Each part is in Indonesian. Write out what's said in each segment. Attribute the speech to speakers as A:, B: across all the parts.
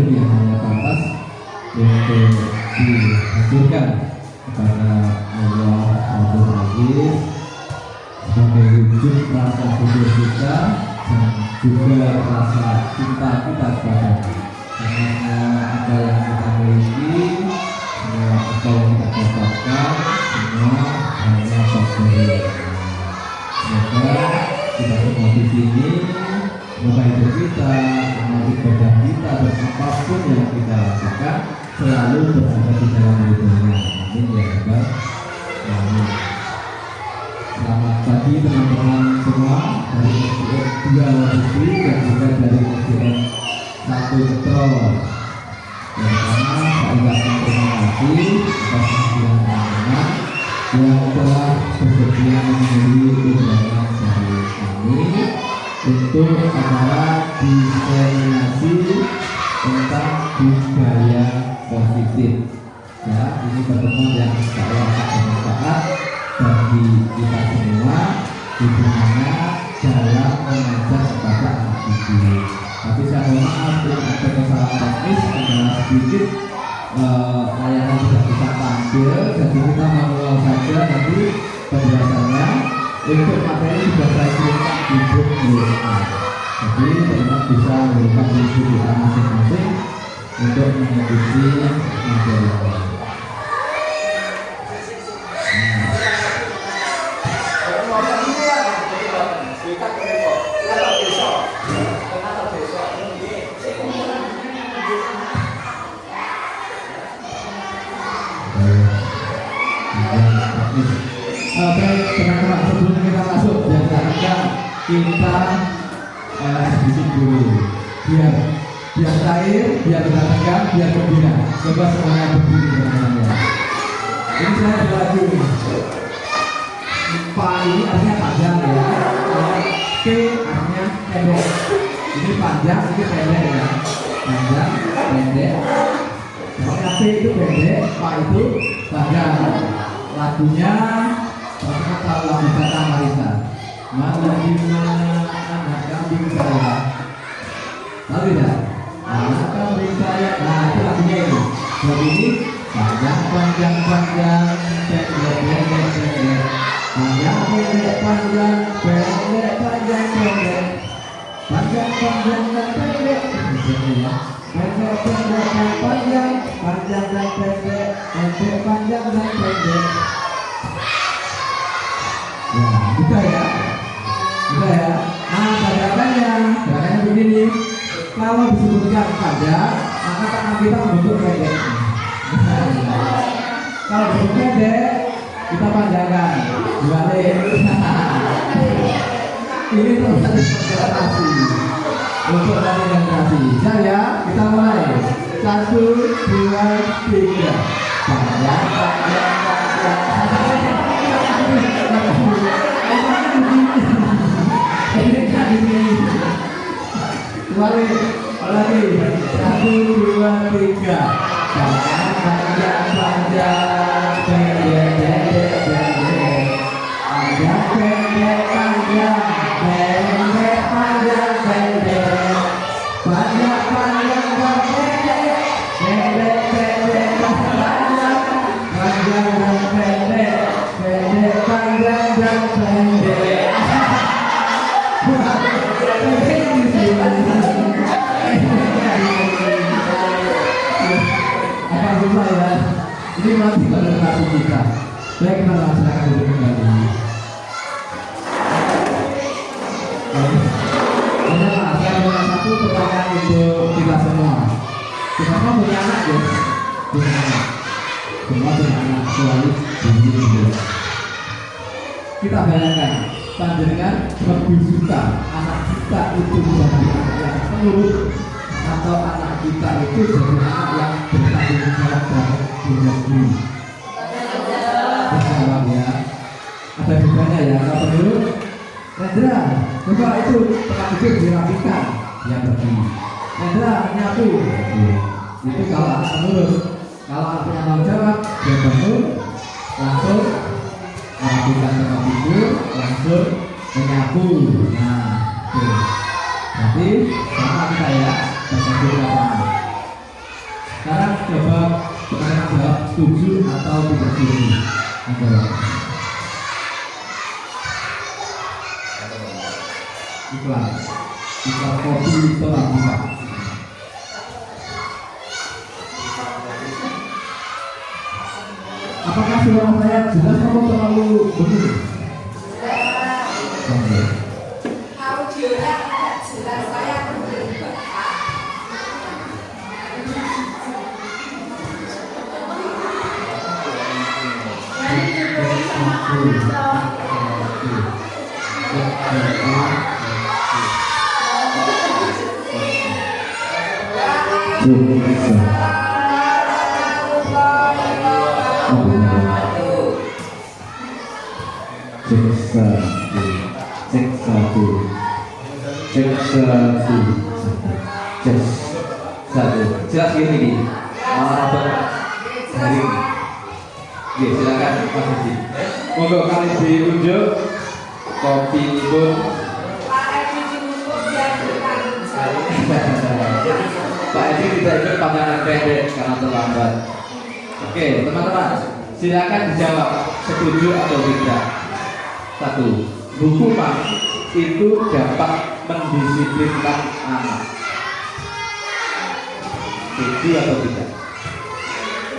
A: yang hanya pantas untuk dihancurkan kepada Allah Rabbul Aziz sebagai wujud rasa syukur kita dan juga rasa cinta kita kepada karena apa yang kita miliki, semua apa yang kita dapatkan, semua hanya faktor. Semoga kita semua di sini, semoga hidup kita, amal ibadah kita dan apapun yang kita lakukan selalu berada di dalam ridhonya. Amin ya rabbal alamin. Selamat pagi teman-teman semua dari SDN 2 Wadudi dan juga dari SDN 1 Metro. Yang pertama saya ucapkan terima kasih atas kehadiran teman-teman yang telah bersedia menjadi undangan dari kami untuk acara diseminasi tentang budaya positif. Ya, ini pertemuan yang sangat bermanfaat bagi kita semua di mana dalam mengajar kepada anak didik. Tapi saya mohon maaf untuk ada kesalahan teknis, adalah sedikit layanan tidak bisa tampil, jadi kita manual saja nanti penjelasannya. Untuk materi sudah saya kirimkan di grup WA. Jadi teman-teman bisa melihat di WA masing-masing untuk mengikuti materinya. Baik teman-teman, sebelum kita masuk biasakan kita sedikit dulu biar cair, biar kita tegang, biar gembira. Coba semuanya berdiri teman-teman. Ini saya ada lagi. Pa ini artinya panjang ya. P artinya pendek. Ini panjang, ini pendek ya. Panjang, pendek. Pokoknya P itu pendek, Pa itu panjang. Lagunya Bapak tahu lagu kata Marisa. Mana di mana anak kambing saya? Tahu tidak? Anak kambing saya. Nah itu lagunya itu. Jadi ini panjang panjang panjang, pendek pendek pendek, panjang pendek panjang, pendek panjang pendek, panjang panjang dan pendek. Pendek pendek dan panjang, panjang dan pendek, pendek panjang dan pendek. Ya, udah ya. Udah ya. Nah, gerakannya begini. Kalau disebutkan panjang, maka tangan kita membentuk pendek. Kalau bentuk pendek, kita panjangkan. Balik. Ini proses konsentrasi. Untuk konsentrasi. Siap ya, kita mulai. 1, 2, 3. Panjang, panjang, panjang. Kembali lagi 1, 2, 3. Panjang panjang panjang, pendek pendek pendek, panjang pendek panjang, pendek panjang pendek, panjang panjang dan pendek, pendek pendek dan panjang, panjang dan pendek, pendek panjang dan pendek. Apa susah ya? Ini masih konsentrasi kita. Baik, kita laksanakan dulu kembali. Saya punya satu pertanyaan untuk kita semua. Kita semua punya anak ya? Punya anak. Semua punya anak, kecuali ibu. Kita bayangkan, panjenengan lebih suka anak kita itu menjadi anak yang penurut atau anak kita itu jadi anak yang bertanggung jawab terhadap dirinya sendiri. Berjawab ya. Ada bedanya ya, kalau penurut. Hendra, coba itu tempat duduk dirapikan, dia pergi. Hendra menyapu, itu kalau anak penurut. Kalau anak punya tanggung jawab, dia bangun, langsung merapikan tempat tidur, langsung menyapu. Nah, jadi sama kita ya, baca dulu sama. Ada iklan, iklan kopi itu bisa. Apakah suara saya jelas atau terlalu begini?
B: Audionya tidak jelas, saya berubah.
A: Jelas gini silakan Mas Haji. Monggo kali diunjuk kopi pun. Pak Edi tidak ikut pandangan pendek karena terlambat. Oke, teman-teman, silakan dijawab setuju atau tidak. 1. Hukuman itu dapat mendisiplinkan anak. Setuju atau tidak?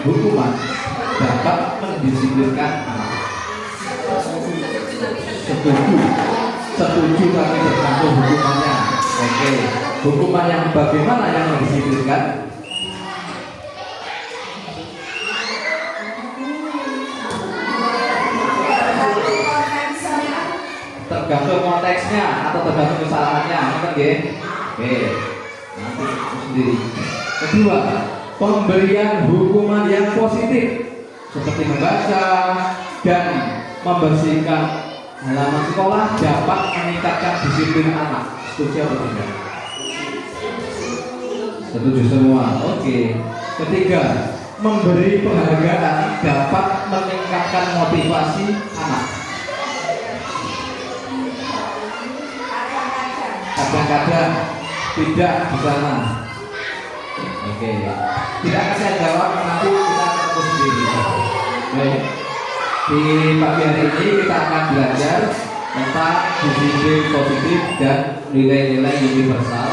A: Hukuman dapat mendisiplinkan anak. Setuju tapi tergantung hukumannya. Oke, hukuman yang bagaimana yang mendisiplinkan? Tergantung konteksnya atau tergantung kesalahannya, kan ya? Oke, nanti sendiri. Kedua, pemberian hukuman yang positif seperti membaca dan membersihkan halaman sekolah dapat meningkatkan disiplin anak. Setuju atau tidak? Setuju semua. Oke. Ketiga, memberi penghargaan dapat meningkatkan motivasi anak. Kadang-kadang tidak di sana. Oke. Tidak akan saya jawab, nanti kita ketemu sendiri. Baik. Di pagi hari ini kita akan belajar tentang disiplin positif dan nilai-nilai universal.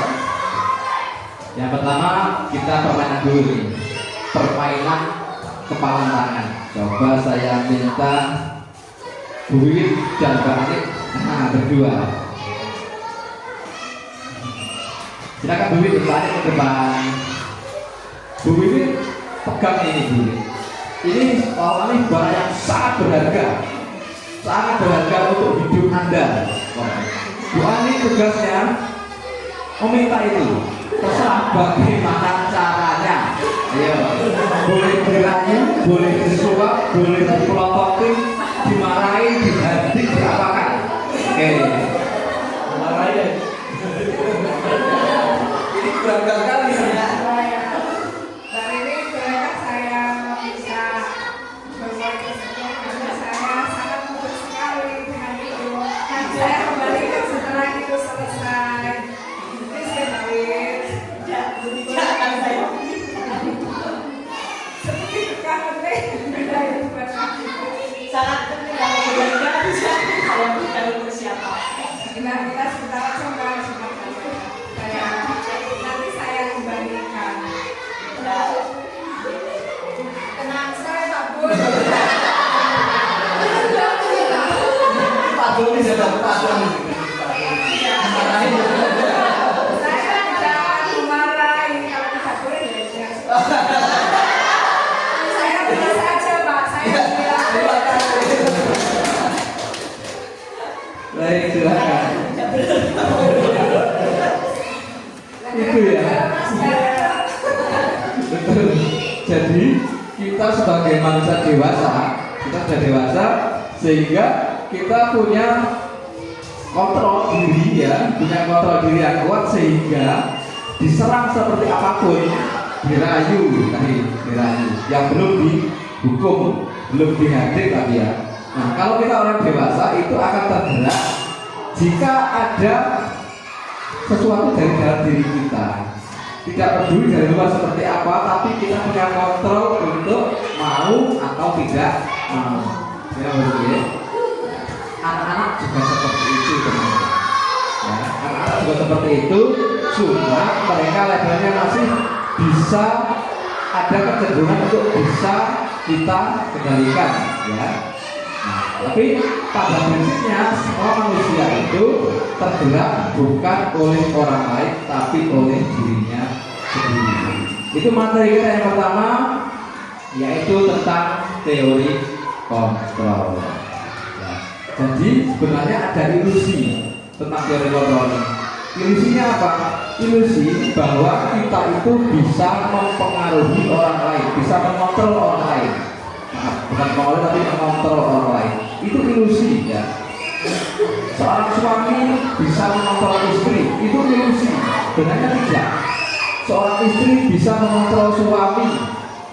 A: Yang pertama kita permainan dulu nih, permainan kepala tangan. Coba saya minta Bu Wiwit dan Mbak Anik, berdua. Silakan Bu Wiwit, Mbak Anik ke depan. Bu Wiwit pegang ini Bu Wiwit. Ini awalnya barang yang sangat berharga untuk hidup Anda. Bu Ani tugasnya meminta itu, terserah bagaimana caranya. Ayo, boleh berani, boleh disuap, boleh dipelototin, dimarahin, diganti, diapakan. Oke, marahin. Ini berharga kali ya. Baik, silakan. Itu ya. Betul. Jadi kita sebagai manusia dewasa, kita sudah dewasa sehingga kita punya kontrol diri ya, punya kontrol diri yang kuat sehingga diserang seperti apapun dirayu yang belum dihukum, belum dihadir tapi ya. Nah, kalau kita orang dewasa itu akan tergerak jika ada sesuatu dari dalam diri kita. Tidak peduli dari luar seperti apa, tapi kita punya kontrol untuk mau atau tidak mau. Ya, betul. Anak-anak juga seperti itu, teman-teman. Ya, anak-anak juga seperti itu, cuma mereka levelnya masih bisa, ada kecenderungan untuk bisa kita kendalikan, ya. Nah, tapi pada prinsipnya semua manusia itu tergerak bukan oleh orang lain, tapi oleh dirinya sendiri. Itu materi kita yang pertama, yaitu tentang teori kontrol. Ya. Jadi sebenarnya ada ilusi tentang teori kontrol. Ilusinya apa? Ilusi bahwa kita itu bisa mempengaruhi orang lain, bisa mengontrol orang lain. Nah, bukan mengontrol tapi mengontrol orang lain. Itu ilusi, ya. Seorang suami bisa mengontrol istri, itu ilusi. Sebenarnya tidak. Seorang istri bisa mengontrol suami,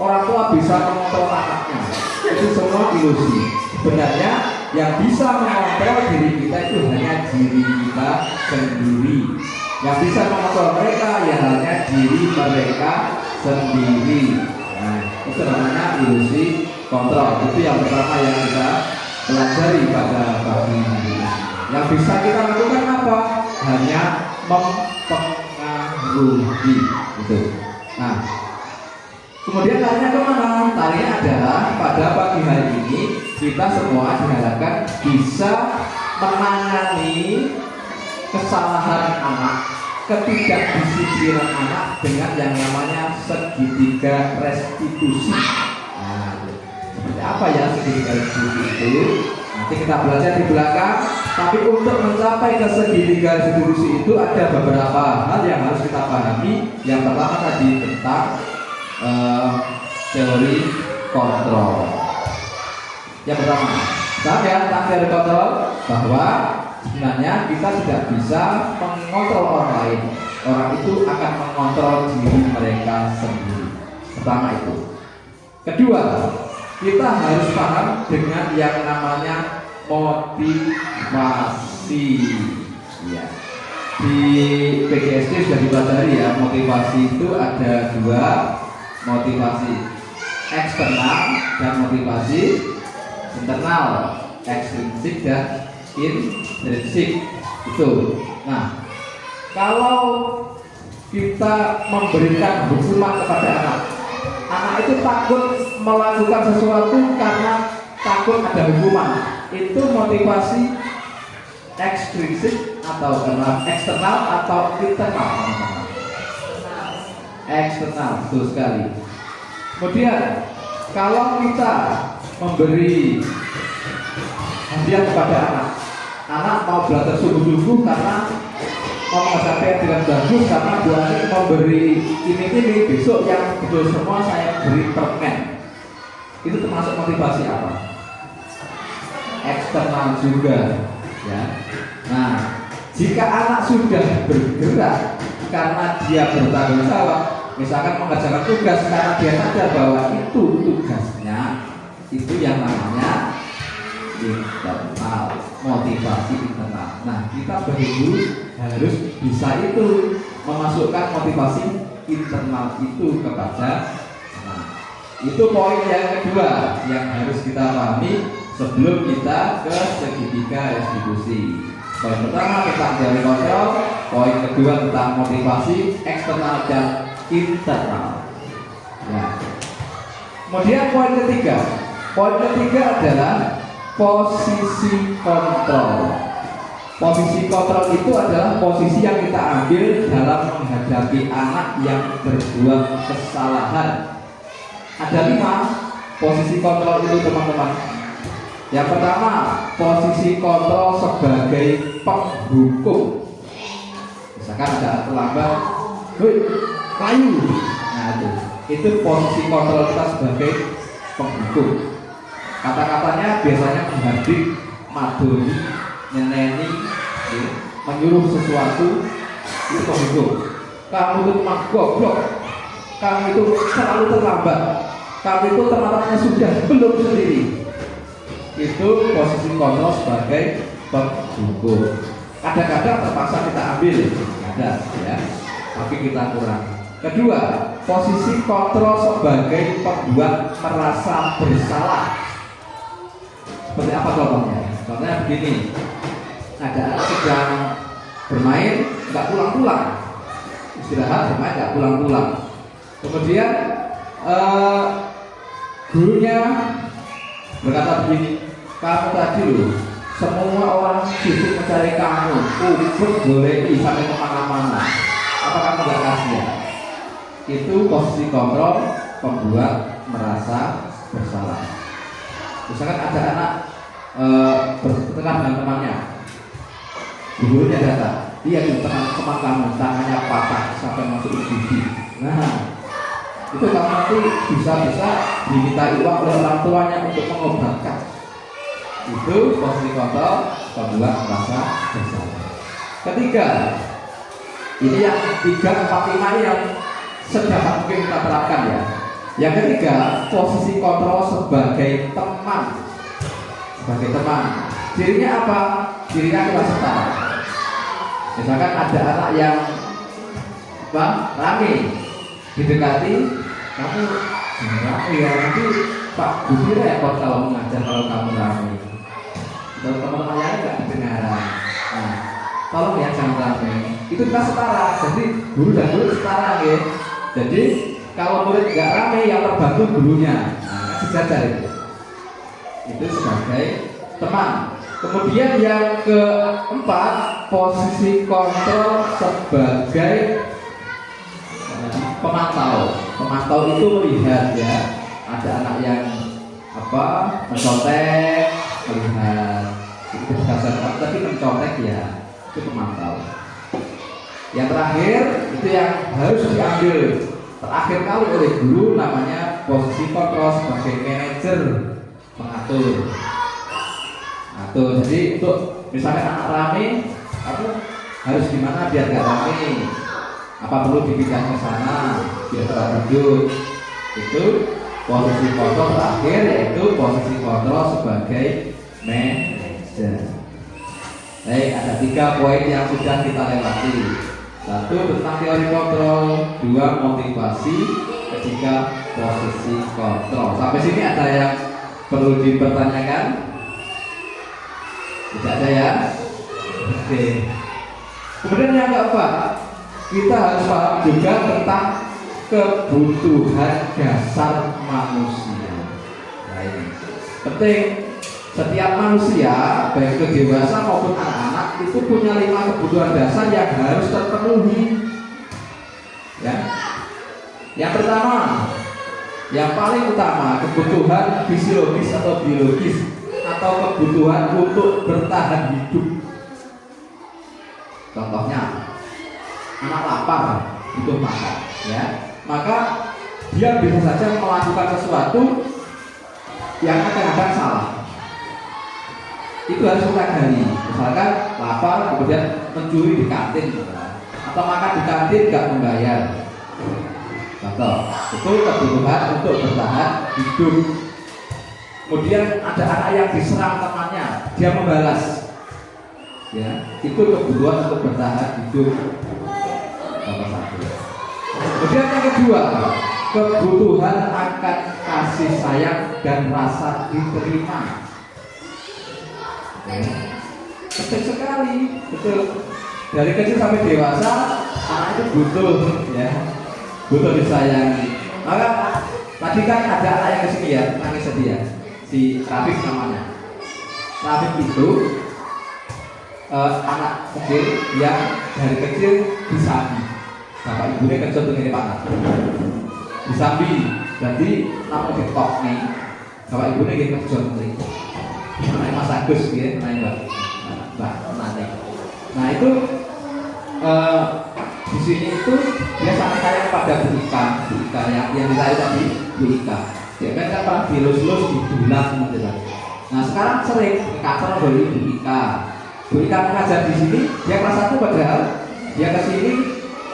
A: orang tua bisa mengontrol anaknya. Itu semua ilusi. Sebenarnya yang bisa mengontrol diri kita itu hanya diri kita sendiri. Yang bisa mengontrol mereka ya hanya diri mereka sendiri. Nah, itu namanya ilusi kontrol. Itu yang pertama yang kita pelajari pada pagi hari ini. Yang bisa kita lakukan apa? Hanya mempengaruhi itu. Nah, kemudian tarinya kemana? Tarinya adalah pada pagi hari ini kita semua diharapkan bisa menangani kesalahan anak, ketidakdisiplinan anak dengan yang namanya segitiga restitusi. Nah, seperti apa ya segitiga restitusi itu? Nanti kita belajar di belakang. Tapi untuk mencapai ke segitiga restitusi itu ada beberapa hal yang harus kita pahami. Yang pertama tadi tentang teori kontrol. Yang pertama, tentang teori kontrol bahwa sebenarnya kita tidak bisa mengontrol orang lain. Orang itu akan mengontrol diri mereka sendiri. Pertama itu. Kedua, kita harus paham dengan yang namanya motivasi. Ya. Di PGSD sudah dipelajari ya, motivasi itu ada dua, motivasi eksternal dan motivasi internal, ekstrinsik dan intrinsik itu. Nah, kalau kita memberikan hukuman kepada anak itu takut melakukan sesuatu karena takut ada hukuman. Itu motivasi ekstrinsik atau eksternal atau internal? Eksternal, betul sekali. Kemudian kalau kita memberi hadiah kepada anak mau belajar sungguh-sungguh karena mau mencapai dengan bagus, karena buahnya memberi ini besok yang betul semua saya beri permen. Itu termasuk motivasi apa? Eksternal juga, ya. Nah, jika anak sudah bergerak karena dia bertanggung jawab, misalkan mengerjakan tugas karena dia sadar bahwa itu tugasnya, itu yang namanya internal, motivasi internal. Nah, kita sebagai guru harus bisa itu memasukkan motivasi internal itu kepada anak. Itu poin yang kedua yang harus kita pahami sebelum kita ke segitiga restitusi. Poin pertama tentang teori kontrol, poin kedua tentang motivasi eksternal dan internal. Ya. Kemudian poin ketiga adalah posisi kontrol. Posisi kontrol itu adalah posisi yang kita ambil dalam menghadapi anak yang berbuat kesalahan. Ada 5 posisi kontrol itu, teman-teman. Yang pertama, posisi kontrol sebagai penghukum. Misalkan ada anak terlambat, "Hei, kayu." Nah, itu posisi kontrol kita sebagai penghukum. Kata-katanya biasanya menghardik, madoni, nyeneni, ya, menyuruh sesuatu, itu penghukum. Kamu itu goblok, kamu itu selalu terlambat, kamu itu teman-temannya sudah belum sendiri. Itu posisi kontrol sebagai penghukum. Kadang-kadang terpaksa kita ambil, ada ya, tapi kita kurang. Kedua, posisi kontrol sebagai pembuat merasa bersalah. Seperti apa contohnya? Contohnya begini, ada anak sedang bermain nggak pulang-pulang, istirahat bermain nggak pulang-pulang. Kemudian gurunya berkata begini, kamu tadi loh, semua orang sibuk mencari kamu, ubur boleh sampai kemana-mana. Apa kamu gak kasihan? Itu posisi kontrol pembuat merasa bersalah. Misalkan ada anak bertengkar dengan temannya, gurunya datang, dia itu teman kamu tangannya patah sampai masuk gigi. Nah, itu kamu nanti bisa diminta uang oleh orang tuanya untuk mengobatkan. Itu posisi kontrol pembuat merasa bersalah. Ketiga, ini yang 3, 4, 5 yang sedapat mungkin kita terapkan ya. Yang ketiga, posisi kontrol sebagai teman. Sebagai teman, cirinya apa? Cirinya adalah setara. Misalkan ada anak yang rame, didekati, kamu rame ya, nanti Pak Budi repot kalau mengajar kalau kamu rame. Kalau teman-teman yang nggak kedengaran, nah, tolong ya jangan rame. Itu kita setara, jadi guru dan murid setara ya. Jadi kalau murid nggak rame, yang terbantu gurunya. Nah, sejajar itu. Itu sebagai teman. Kemudian yang keempat, posisi kontrol sebagai pemantau. Pemantau itu melihat ya, ada anak yang mencontek, melihat itu berdasarkan tapi mencontek ya, itu pemantau. Yang terakhir itu yang harus diambil terakhir kali oleh guru, namanya posisi kontrol sebagai manajer, mengatur. Jadi untuk misalnya anak rame, kamu harus gimana biar gak rame? Apa perlu dipindah ke sana biar tak duduk? Itu posisi kontrol terakhir, yaitu posisi kontrol sebagai manajer. Baik, ada 3 poin yang sudah kita lewati. 1 tentang teori kontrol, 2 motivasi, 3 posisi kontrol. Sampai sini ada yang perlu dipertanyakan? Tidak ada ya? Oke. Kemudian yang keempat, kita harus paham juga tentang kebutuhan dasar manusia. Nah, ini penting. Setiap manusia, baik itu dewasa maupun anak-anak, itu punya 5 kebutuhan dasar yang harus terpenuhi. Ya. Yang pertama, yang paling utama, kebutuhan fisiologis atau biologis, atau kebutuhan untuk bertahan hidup. Contohnya, anak lapar butuh makan, ya. Maka dia bisa saja melakukan sesuatu yang kadang-kadang salah. Itu harus kita gali. Misalkan lapar kemudian mencuri di kantin, atau makan di kantin nggak membayar. Contoh, itu kebutuhan untuk bertahan hidup. Kemudian ada anak yang diserang temannya, dia membalas. Ya, itu kebutuhan untuk bertahan hidup. Nomor 1. Kemudian yang kedua, kebutuhan akan kasih sayang dan rasa diterima. Penting sekali, betul. Dari kecil sampai dewasa, anak itu butuh, ya, butuh disayangi. Maka tadi kan ada anak yang kesini ya, nangis sedih ya. Si Rafif namanya. Rafif itu anak kecil yang dari kecil disambi. Bapak ibunya kencot dengan panah. Disambi, jadi namun ditok nih. Bapak ibunya gitu kencot nih. Naik Mas Agus gitu, naik mbak nanti. Nah itu di sini itu dia sangat sayang pada Bu Ika yang ditanya tadi, Bu Ika. Dia kan pernah dilus-lus di bulan gitu. Nah sekarang sering ke kantor dari Bu Ika. Bu Ika mengajar di sini, dia kelas 1 padahal dia ke sini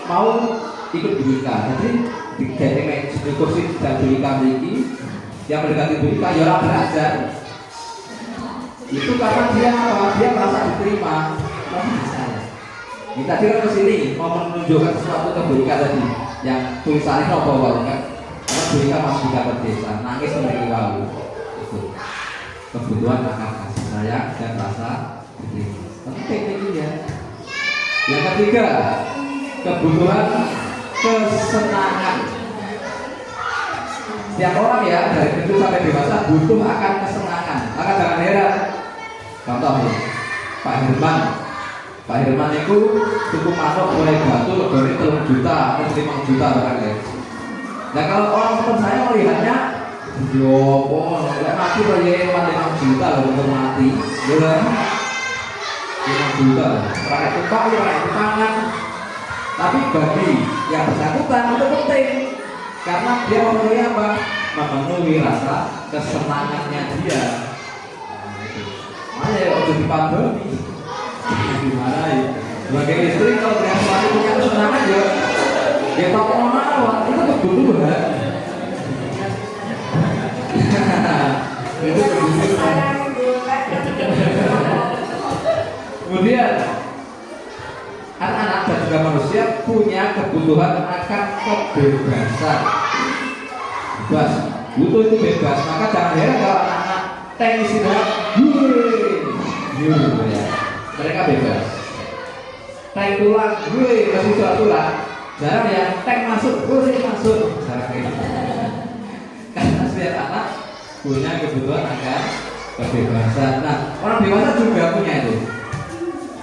A: mau ikut Bu Ika. Jadi di kursi dan Bu Ika ini, yang mendekati Bu Ika, ya orang belajar. Itu karena dia merasa diterima. Ini tadi kan kesini mau menunjukkan sesuatu ke Bu Ika tadi, yang tulisannya nopo kan. Karena Bu Ika masih di kantor desa, nangis memiliki walu. kebutuhan akan kasih sayang dan rasa diterima. Penting ini ya. Yang ketiga, kebutuhan kesenangan. Setiap orang ya dari kecil sampai dewasa butuh akan kesenangan. Maka jangan heran. Contoh nih, Pak Herman itu cukup manuk mulai batu lebih 3 juta atau 5 juta barangkali. Nah kalau orang seperti saya melihatnya, yo, nggak mati proyek 5 juta loh untuk mati, ya 5 juta. Rakyat tukang, rakyat tukangan. Tapi bagi yang bersangkutan itu penting karena dia memenuhi apa? Memenuhi rasa kesenangannya dia. Mana ya udah dipadoni? Gimana ya? Sebagai istri kalau punya suami punya kesenangan ya, dia tahu mana itu kebutuhan. Itu kebutuhan. Kemudian anak-anak dan juga manusia punya kebutuhan akan kebebasan. Bebas, butuh itu bebas. Maka jangan heran kalau anak-anak teknis itu, ya. Mereka bebas. Tank tulang, masih tulang. Jarang ya, tank masuk, masuk. Jarang kayak gitu. Karena setiap anak punya kebutuhan akan kebebasan. Nah, orang dewasa juga punya itu.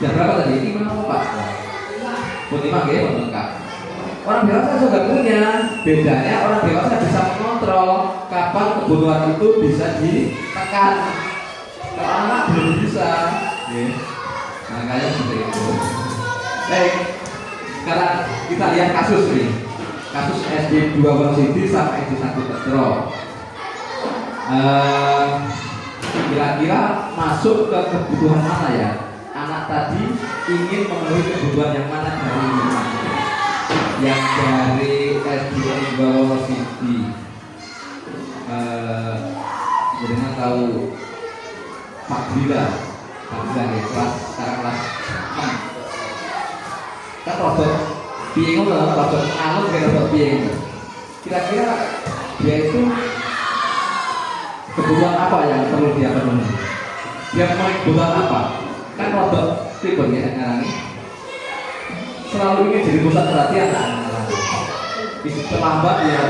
A: Jam berapa tadi? 5 Pak? 5 ya, lengkap. Orang dewasa juga punya. Bedanya orang dewasa bisa mengontrol kapan kebutuhan itu bisa ditekan. Kalau anak belum bisa. Nah, kayak seperti itu. Baik, sekarang kita lihat kasus nih. Kasus SD 2 Wonosidi sama SD 1 Petro. Kira-kira masuk ke kebutuhan mana ya? Anak tadi ingin memenuhi kebutuhan yang mana dari lima? Yang dari SD 2 Wonosidi. Jangan tahu Pak Bila ya, sekarang kelas 6. Kan rodok bingung lah, rodok ngalung kayak rodok bingung. Kira-kira dia itu kebutuhan apa yang perlu dia penuhi? Dia memiliki kebutuhan apa? Kan rodok tipe ya sekarang ini selalu ingin jadi pusat perhatian kan? Bisa terlambat ya,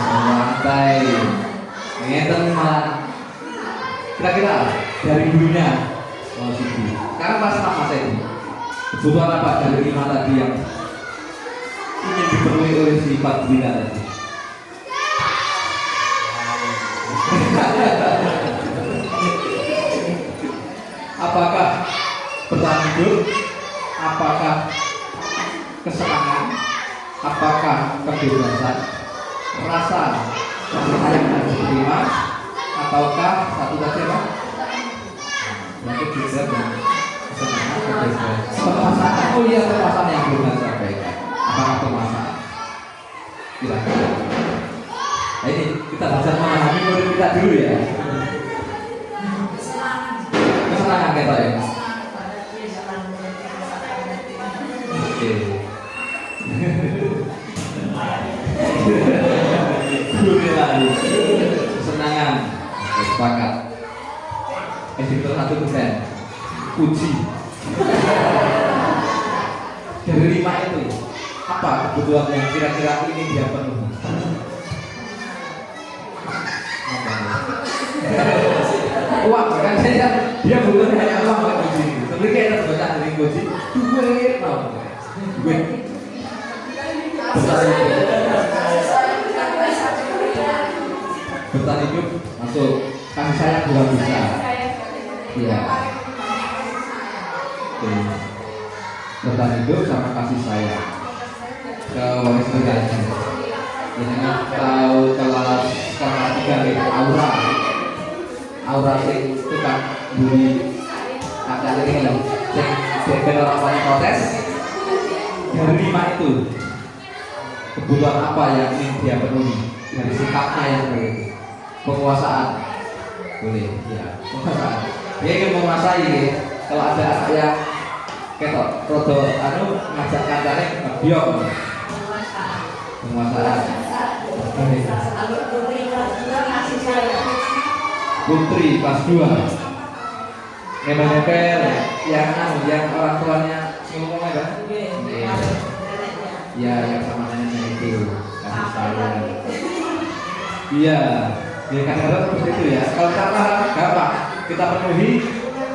A: santai, ngeten malah. Kira-kira dari dulunya sekarang pas sama saya ini kebutuhan apa dari 5 tadi yang ingin dipenuhi oleh si Pak Bila tadi? Apakah bertahan hidup? Apakah kesenangan? Apakah kebebasan? Rasa sayang dan diterima? Ataukah satu saja Pak? Untuk juga dan kesenangan kebebasan. Permasalahan, oh iya permasalahan yang belum saya sampaikan. Apakah permasalahan? Kira-kira. Nah ini kita bisa memahami murid kita dulu ya. Kesenangan kita ya. Oke. Guru lagi. Kesenangan. Sepakat. Editor 1%. Puji. Dari 5 itu apa kebutuhan yang kira-kira ini dia penuhi? Uang kan saya dia butuh hanya uang kan puji. Seperti kayak terbaca dari puji. Duit mau. Duit. Bertahan hidup masuk kasih sayang 2 juta. Iya. Bertahan hidup sama kasih sayang ke waris berganti. Jangan tahu kelas 3 itu aura sing tukang beli ada lagi loh sing orang banyak protes. Dari 5 itu kebutuhan apa yang ingin dia penuhi dari sikapnya yang seperti itu? Penguasaan boleh ya, penguasaan dia ingin menguasai ya. Kalau ada anak yang ketok rodo ngajak kancane biok penguasaan Putri kelas 2. Nempel-nempel yang orang tuanya ngomong apa? Iya, yang sama neneknya itu kasih sayang. Iya, ya kadang-kadang seperti itu ya. Kalau kita paham, gampang kita penuhi,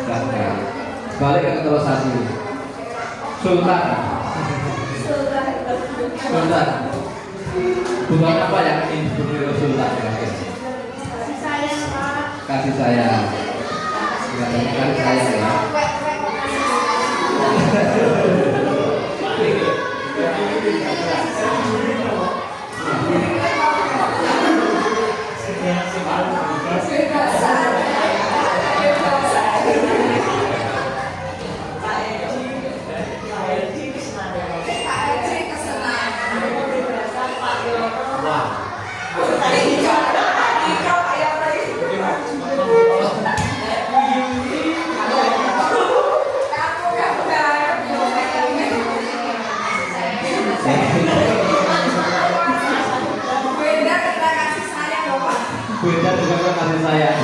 A: gampang. Balik ke terus satu. Sultan. Sultan. Bukan apa yang ingin dipenuhi Sultan?
B: Kasih sayang, Pak.
A: Kasih sayang. Kasih sayang ya. Beda dengan kasih sayang.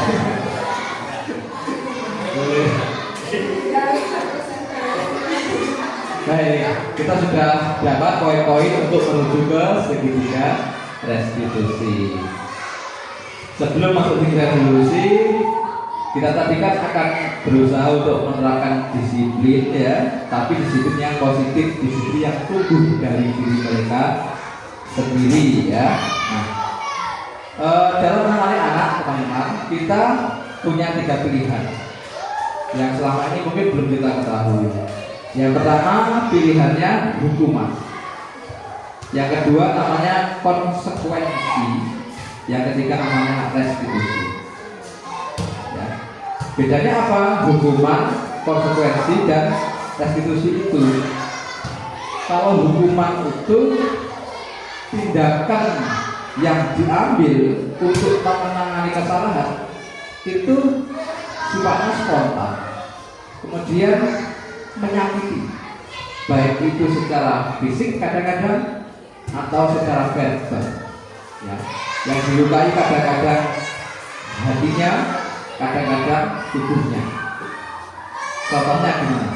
A: Baik, kita sudah dapat poin-poin untuk menuju ke segitiga restitusi. Sebelum masuk di revolusi, kita tadi kan akan berusaha untuk menerapkan disiplin ya, tapi disiplin yang positif, disiplin yang tumbuh dari diri mereka sendiri ya. Nah, dalam mengenali anak, teman-teman, kita punya 3 pilihan yang selama ini mungkin belum kita ketahui. Yang pertama pilihannya hukuman. Yang kedua namanya konsekuensi. Yang ketiga namanya restitusi. Ya. Bedanya apa? Hukuman, konsekuensi, dan restitusi itu. Kalau hukuman itu tindakan yang diambil untuk menangani kesalahan itu sifatnya spontan, kemudian menyakiti, baik itu secara fisik kadang-kadang atau secara verbal. Ya. Yang dilukai kadang-kadang hatinya, kadang-kadang tubuhnya. Contohnya gimana?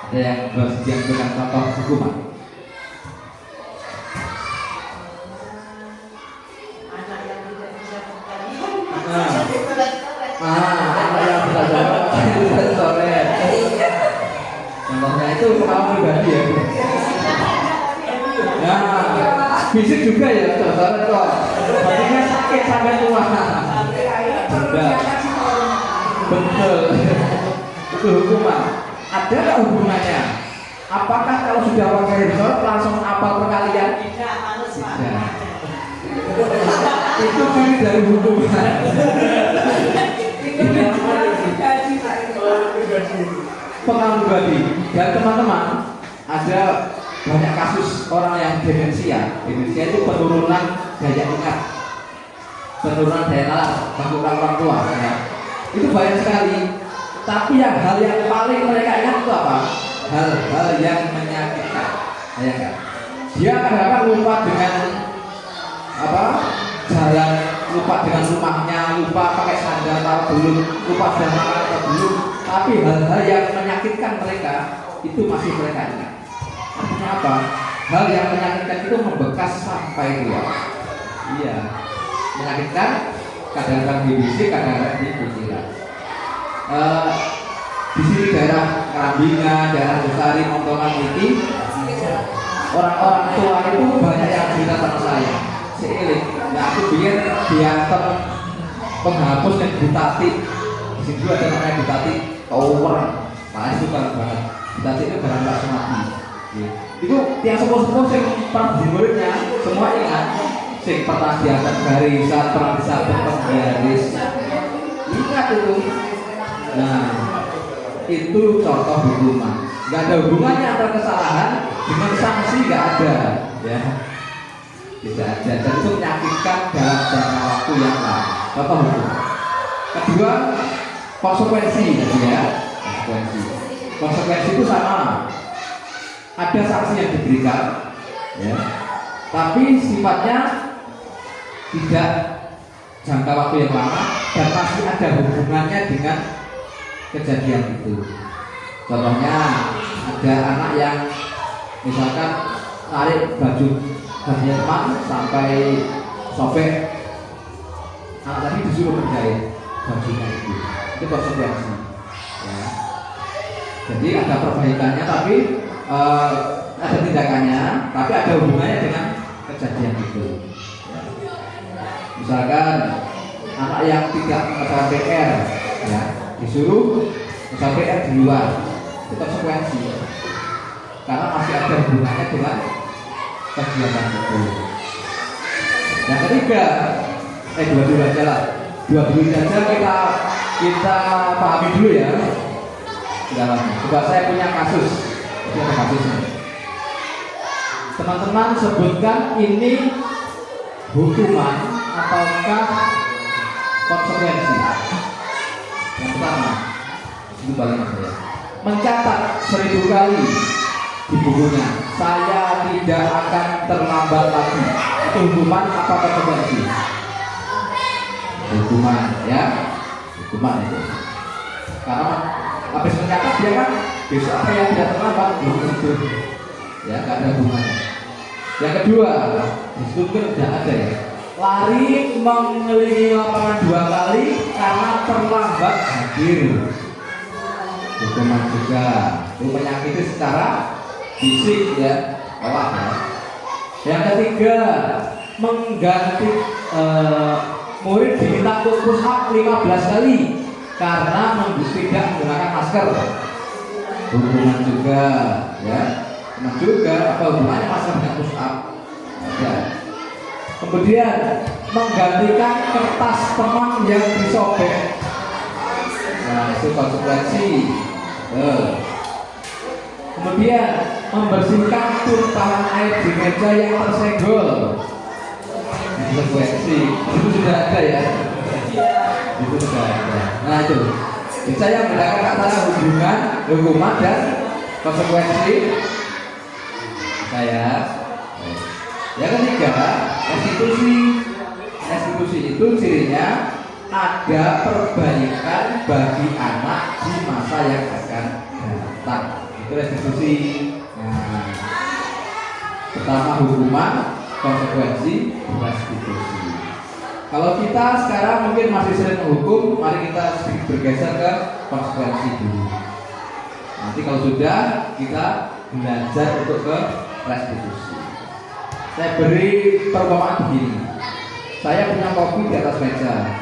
A: Ada yang bersedia dengan contoh hukuman? Anak yang bisa sore. Contohnya itu pengalaman pribadi ya. Ya, fisik juga ya, contohnya kok. Badannya sakit sampai tua. Betul. Itu hukuman. Ada nggak hubungannya? Apakah kalau sudah pakai sholat langsung apal perkalian? Tidak. Itu ciri dari hukuman. Pengalaman pribadi. Dan teman-teman, ada banyak kasus orang yang demensia. Demensia itu penurunan daya ingat, penurunan daya nalar bagi orang tua. Ya. Itu banyak sekali. Tapi hal yang paling mereka ingat itu apa? Hal-hal yang menyakitkan. Ya kan? Dia kadang-kadang lupa dengan apa? Jalan, lupa dengan rumahnya, lupa pakai sandal atau belum, lupa sudah makan atau belum. Tapi hal-hal yang menyakitkan mereka itu masih mereka ingat. Artinya apa? Hal yang menyakitkan itu membekas sampai tua. Iya, menyakitkan kadang-kadang di fisik, kadang-kadang di pikiran. Di sini daerah Kerambingan, daerah Besari, Montongan ini orang-orang tua itu banyak yang cerita sama saya. Seiling, nah aku bikin diantar penghapus yang ditati. Di sini juga ada namanya ditati tower. Nah itu kan banget. Ditati itu barang tak semati. Itu yang sepuh-sepuh sing para muridnya semua ingat. Sing pernah diangkat barisan, pernah disabet penggaris. Ingat itu. Nah, itu contoh hukuman. Gak ada hubungannya antara kesalahan dengan sanksi, gak ada, ya. Tidak ada. Dan itu menyakitkan dalam jangka waktu yang lama. Contoh hukuman. Kedua, konsekuensi, ya. Konsekuensi itu sama. Ada sanksi yang diberikan, ya. Tapi sifatnya tidak jangka waktu yang lama dan pasti ada hubungannya dengan kejadian itu. Contohnya ada anak yang misalkan tarik baju teman sampai sobek, anak tadi disuruh menjahit bajunya itu konsekuensi ya. Jadi ada perbaikannya tapi ada tindakannya tapi ada hubungannya dengan kejadian itu ya. Misalkan anak yang tidak mengerjakan PR ya, disuruh mengerjakan PR di luar, itu konsekuensi karena masih ada hubungannya dengan kegiatan itu. Yang ketiga, dua-dua aja lah, dua-dua aja kita pahami dulu ya. Coba saya punya kasus, ini ada kasusnya. Teman-teman sebutkan ini hukuman ataukah konsekuensi. Yang pertama, itu paling saya mencatat 1000 kali di bukunya, saya tidak akan terlambat lagi. Itu hukuman apa konsekuensi? Hukuman ya, hukuman itu. Karena habis mencatat dia kan besok apa yang tidak terlambat belum tentu. Ya, nggak ada hubungannya. Yang kedua, itu kan tidak ada ya. Lari mengelilingi lapangan 2 kali karena terlambat hadir. Hukuman juga. Itu menyakiti secara fisik ya, awak ya. Yang ketiga, mengganti murid diminta push up 15 kali karena tidak menggunakan masker. Hukuman juga ya. Hukuman juga, apa hubungannya masker dengan push up? Ada. Kemudian menggantikan kertas teman yang disobek. Nah, itu konsekuensi. Kemudian membersihkan tumpahan air di meja yang tersenggol. Konsekuensi itu sudah ada ya. Itu sudah ada. Nah itu. Saya membedakan antara hubungan, hukuman dan konsekuensi. Saya. Yang ketiga, restitusi. Restitusi itu cirinya ada perbaikan bagi anak di masa yang akan datang. Itu restitusi. Nah, pertama hukuman, konsekuensi, restitusi. Kalau kita sekarang mungkin masih sering menghukum, mari kita sedikit bergeser ke konsekuensi dulu. Nanti kalau sudah, kita belajar untuk ke restitusi. Saya beri perumpamaan begini. Saya punya kopi di atas meja.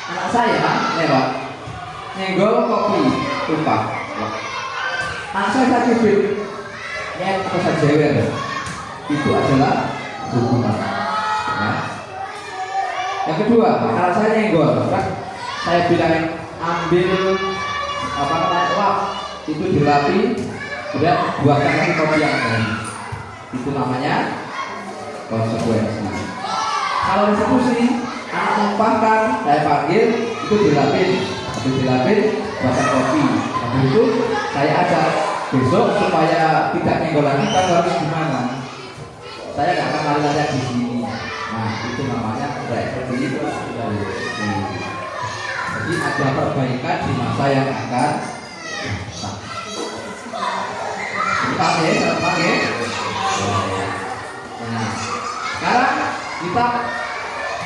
A: Anak saya lewat, nyenggol kopi tumpah. Anak saya cubit, nyet atau saya jewer. Itu adalah hukuman. Ya. Yang kedua, anak saya nyenggol, kan saya bilang ambil apa namanya wah itu dilapi, kemudian buatkan lagi kopi yang baru. Itu namanya konsekuensi. Kalau restitusi, anak numpahkan, saya panggil, itu dilapin, habis dilapin, buatkan kopi. Habis itu saya ajak besok supaya tidak nyenggol lagi, kan harus gimana? Saya nggak akan lari-lari di sini. Nah, itu namanya restitusi. Jadi ada perbaikan di masa yang akan datang. Pakai. Nah, sekarang kita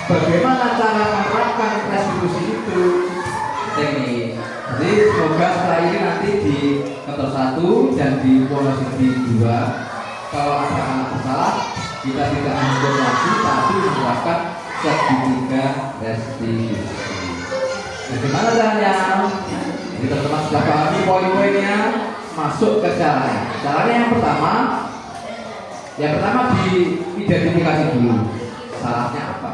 A: bagaimana cara menerapkan restitusi itu? Ini. Jadi semoga setelah ini nanti di ketor 1 dan di polisi 2 kalau ada anak bersalah kita tidak menghukum lagi tapi menerapkan segitiga restitusi. Bagaimana caranya? Jadi teman-teman sudah pahami poin-poinnya, masuk ke caranya. Caranya yang pertama diidentifikasi dulu salahnya apa,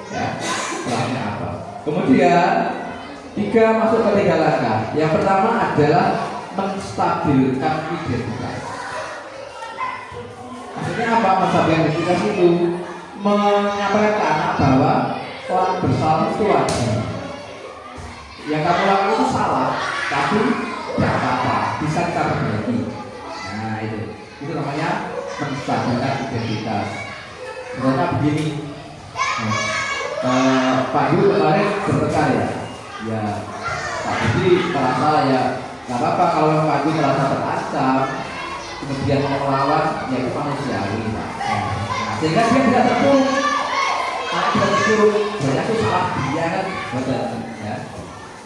A: ya, salahnya apa. Kemudian masuk ke 3 langkah. Yang pertama adalah menstabilkan identitas. Maksudnya apa? Menstabilkan identitas itu menyampaikan ke anak bahwa orang bersalah itu wajar. Yang kamu lakukan itu salah, tapi tidak apa-apa, bisa kita perbaiki. Nah itu namanya menstabilkan identitas. Contohnya begini, Pak Guru kemarin bertekar ya. Ya, Pak Budi merasa ya nggak apa-apa kalau Pak Guru merasa terancam, kemudian mau melawan, ya itu manusiawi. Nah, sehingga dia tidak terpuruk. Karena tidak terpuruk, banyak itu salah dia kan, betul ya.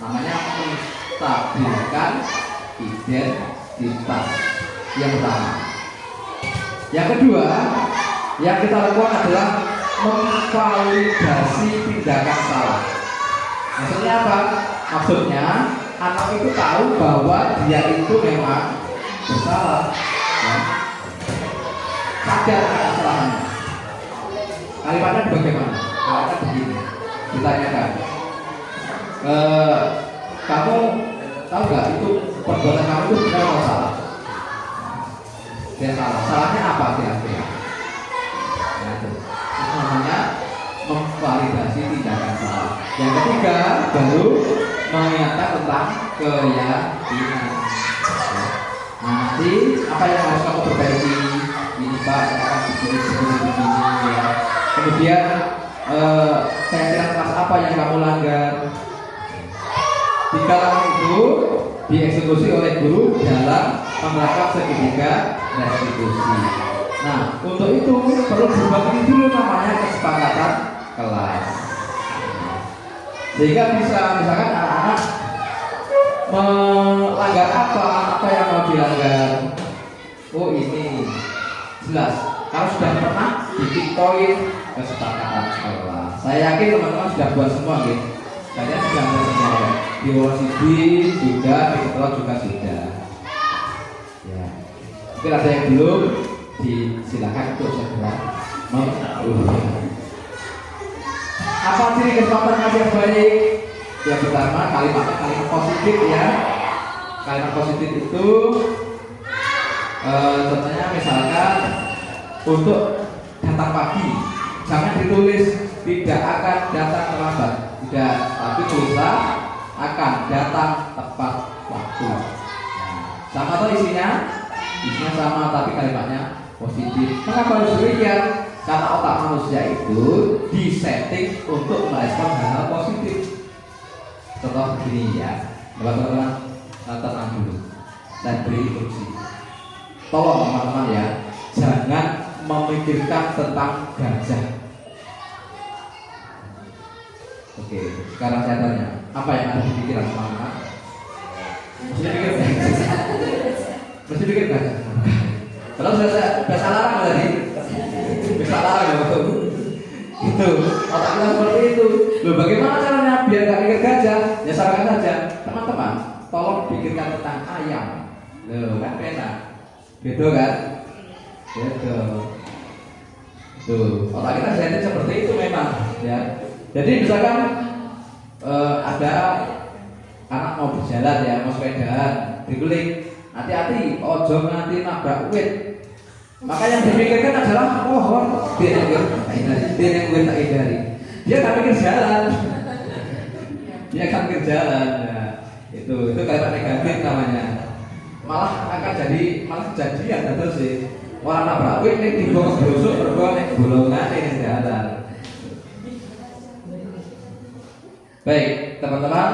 A: Namanya menstabilkan identitas yang pertama. Yang kedua, yang kita lakukan adalah memvalidasi tindakan salah. Maksudnya apa? Maksudnya anak itu tahu bahwa dia itu memang bersalah, ya. Sadar akan kesalahannya. Kalimatnya bagaimana? Kalimatnya begini, ditanyakan, kamu tahu nggak itu perbuatan kamu itu benar atau salah? Dia salah. Salahnya apa kira-kira? Nah, itu namanya memvalidasi tindakan salah. Yang ketiga baru mengingatkan tentang keyakinan. Nah, nanti apa yang harus kamu perbaiki? Ini Pak, saya akan begini ya. Kemudian keyakinan kelas apa yang kamu langgar? Tiga langkah itu dieksekusi oleh guru dalam menerapkan segitiga restitusi. Nah, untuk itu perlu dibuat dulu namanya kesepakatan kelas. Sehingga bisa misalkan anak-anak melanggar apa yang mau dilanggar. Oh ini jelas. Kalau sudah pernah bikin poin kesepakatan kelas. Saya yakin teman-teman sudah buat semua gitu. Kalian sudah buat semua. Di WhatsApp juga, di kelas juga sudah. Ya. Mungkin ada yang belum, silakan untuk segera apa ciri kesempatan yang baik? Yang pertama kalimat positif ya. Kalimat positif itu contohnya misalkan untuk datang pagi, jangan ditulis tidak akan datang terlambat, tidak, tapi tulislah akan datang tepat waktu. Sama atau isinya sama tapi kalimatnya positif. Mengapa harus demikian? Karena otak manusia itu disetting untuk merespon hal-hal positif. Contoh begini ya, teman-teman tenang dulu. Saya beri instruksi. Tolong teman-teman ya, jangan memikirkan tentang gajah. Oke, sekarang saya tanya, apa yang ada di pikiran teman-teman? Mesti pikir gajah. Kalau sudah salah kan tadi? Bisa larang ya betul. Itu otak kita seperti itu. Loh, bagaimana caranya biar gak mikir gajah? Ya sarankan saja, teman-teman, tolong pikirkan tentang ayam. Loh, kan enak. Beda kan? Beda. Tuh, otak kita jadi seperti itu memang, ya. Jadi misalkan ada anak mau berjalan ya, mau sepedaan, diguling, hati-hati, ojo nanti nabrak wit. Maka yang dipikirkan adalah pohon, dia yang gue tak hindari. Dia akan mikir jalan, dia akan mikir jalan. Nah, itu kalimat negatif namanya. Malah akan malah kejadian terus sih. Orang nabrak wit nih di bawah busuk, berbuat nih golongan ini jalan. Baik, teman-teman,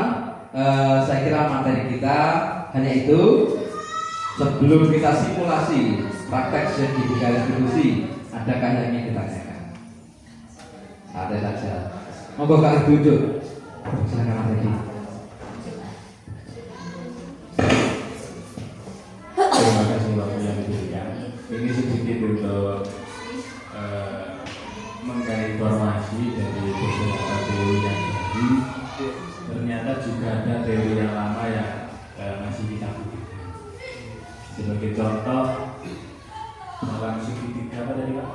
A: saya kira materi kita hanya itu. Sebelum kita simulasi praktek segitiga restitusi, adakah yang ingin ditanyakan? Ada saja. Monggo Kak duduk. Silakan Mas Edi.
C: Terima kasih waktu yang diberikan. Ini sedikit untuk menggali informasi dari beberapa teori yang tadi. Ternyata juga ada teori yang lama yang masih kita butuhkan. Sebagai contoh, dalam segitiga apa tadi Pak?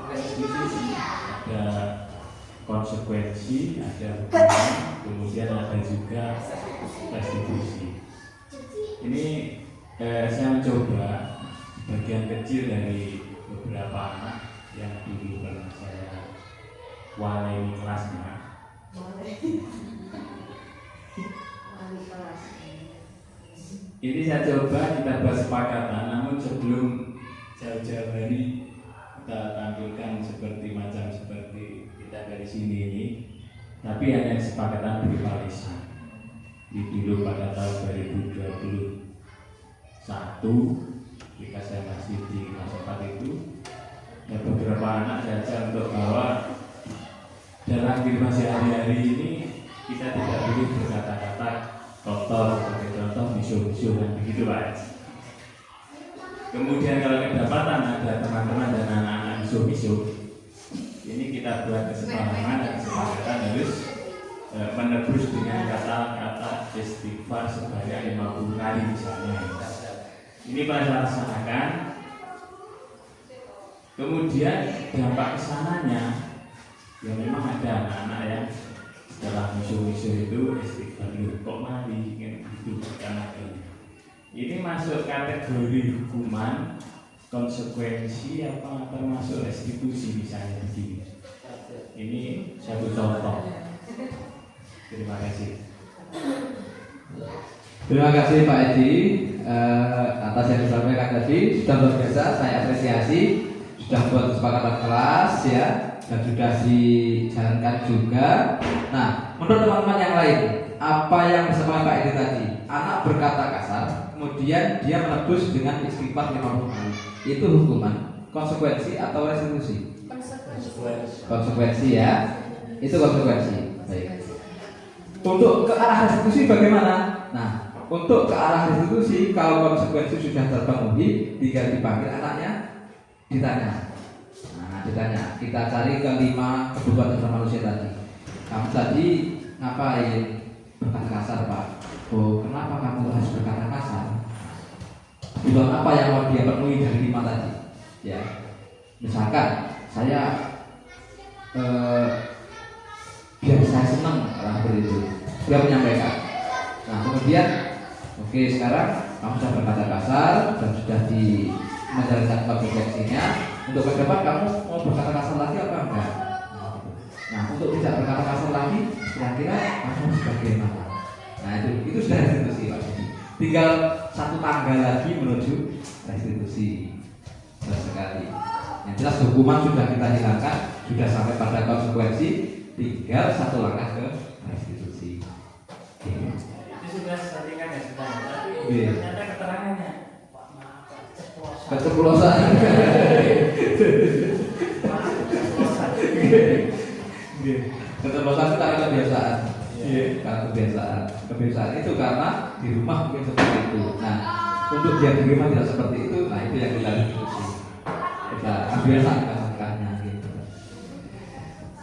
C: Ada konsekuensi, ada hubungan, kemudian ada juga restitusi. Ini saya mencoba bagian kecil dari beberapa anak yang dulu pernah saya walai kelasnya. Ini saya coba kita buat sepakatan, namun sebelum jauh-jauh hari kita tampilkan seperti kita dari sini ini, tapi hanya kesepakatan berupa lisan. Di dulu pada tahun 2021 ketika saya masih di kelas 4 itu, ya beberapa anak saja untuk bahwa dalam kehidupan sehari-hari ini kita tidak boleh berkata-kata kotor, sebagai contoh misuh-misuh dan begitu Pak. Kemudian kalau kedapatan ada teman-teman dan anak-anak misuh-misuh, ini kita buat kesepahaman dan kesepakatan harus menebus dengan kata-kata istighfar sebanyak 50 kali misalnya. Ini pernah laksanakan. Kemudian dampak kesananya, ya memang ada anak-anak yang setelah misuh-misuh itu istighfar kok mari gitu karena ini masuk kategori hukuman, konsekuensi apa termasuk restitusi misalnya begini. Ini satu contoh. Terima kasih.
A: Terima kasih Pak Edi atas yang disampaikan tadi. Sudah luar biasa, saya apresiasi. Sudah buat kesepakatan kelas ya, dan sudah dijalankan juga. Nah, menurut teman-teman yang lain, apa yang bersama Pak Edi tadi? Anak berkata kasar, kemudian dia menebus dengan istighfar 50 kali. Itu hukuman, konsekuensi atau restitusi? Konsekuensi ya. Itu konsekuensi. Baik. Untuk ke arah restitusi bagaimana? Nah, untuk ke arah restitusi, kalau konsekuensi sudah terpenuhi, tinggal dipanggil anaknya, ditanya. Nah, ditanya. Kita cari kelima kebutuhan dasar manusia tadi. Kamu tadi ngapain? Berkata kasar Pak. Oh, kenapa kamu harus berkata kasar? Kebutuhan apa yang mau dia penuhi dari 5 tadi? Ya, misalkan saya biar saya senang seperti itu. Dia menyampaikan. Nah, kemudian oke, sekarang kamu sudah berkata kasar dan sudah menjalankan konsekuensinya. Untuk ke depan kamu mau berkata kasar lagi apa enggak? Nah, untuk tidak berkata kasar lagi, kira-kira kamu harus bagaimana? Nah, itu sudah restitusi Pak. Tinggal satu tangga lagi menuju restitusi. Jelas sekali. Yang jelas hukuman sudah kita hilangkan, sudah sampai pada konsekuensi, tinggal satu langkah ke restitusi.
C: Itu sudah settingan ya sudah, tapi
A: Iya.
C: ternyata keterangannya
A: Keceplosan. Keceplosan itu karena kebiasaan. Iya, karena kebiasaan. Kebiasaan itu karena di rumah mungkin seperti itu. Nah, untuk dia di rumah tidak seperti itu, nah itu yang kita diskusi. Kita kebiasaan langkahnya gitu.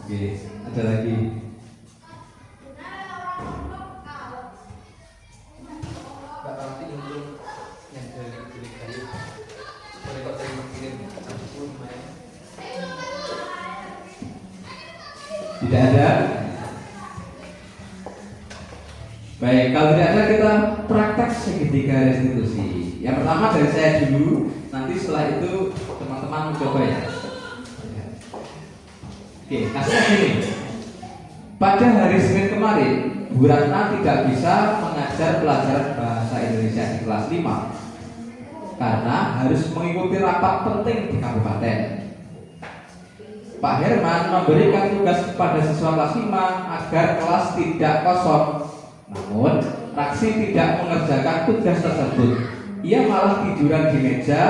A: Oke, ada lagi. Tidak ada. Baik, kalau tidak ada kita praktek segitiga restitusi. Yang pertama dari saya dulu, nanti setelah itu teman-teman mencoba ya. Oke, kasusnya gini. Pada hari Senin kemarin, Bu Ratna tidak bisa mengajar pelajaran bahasa Indonesia di kelas 5 karena harus mengikuti rapat penting di kabupaten. Pak Herman memberikan tugas kepada siswa kelas 5 agar kelas tidak kosong. Namun, Raksi tidak mengerjakan tugas tersebut. Ia malah tiduran di meja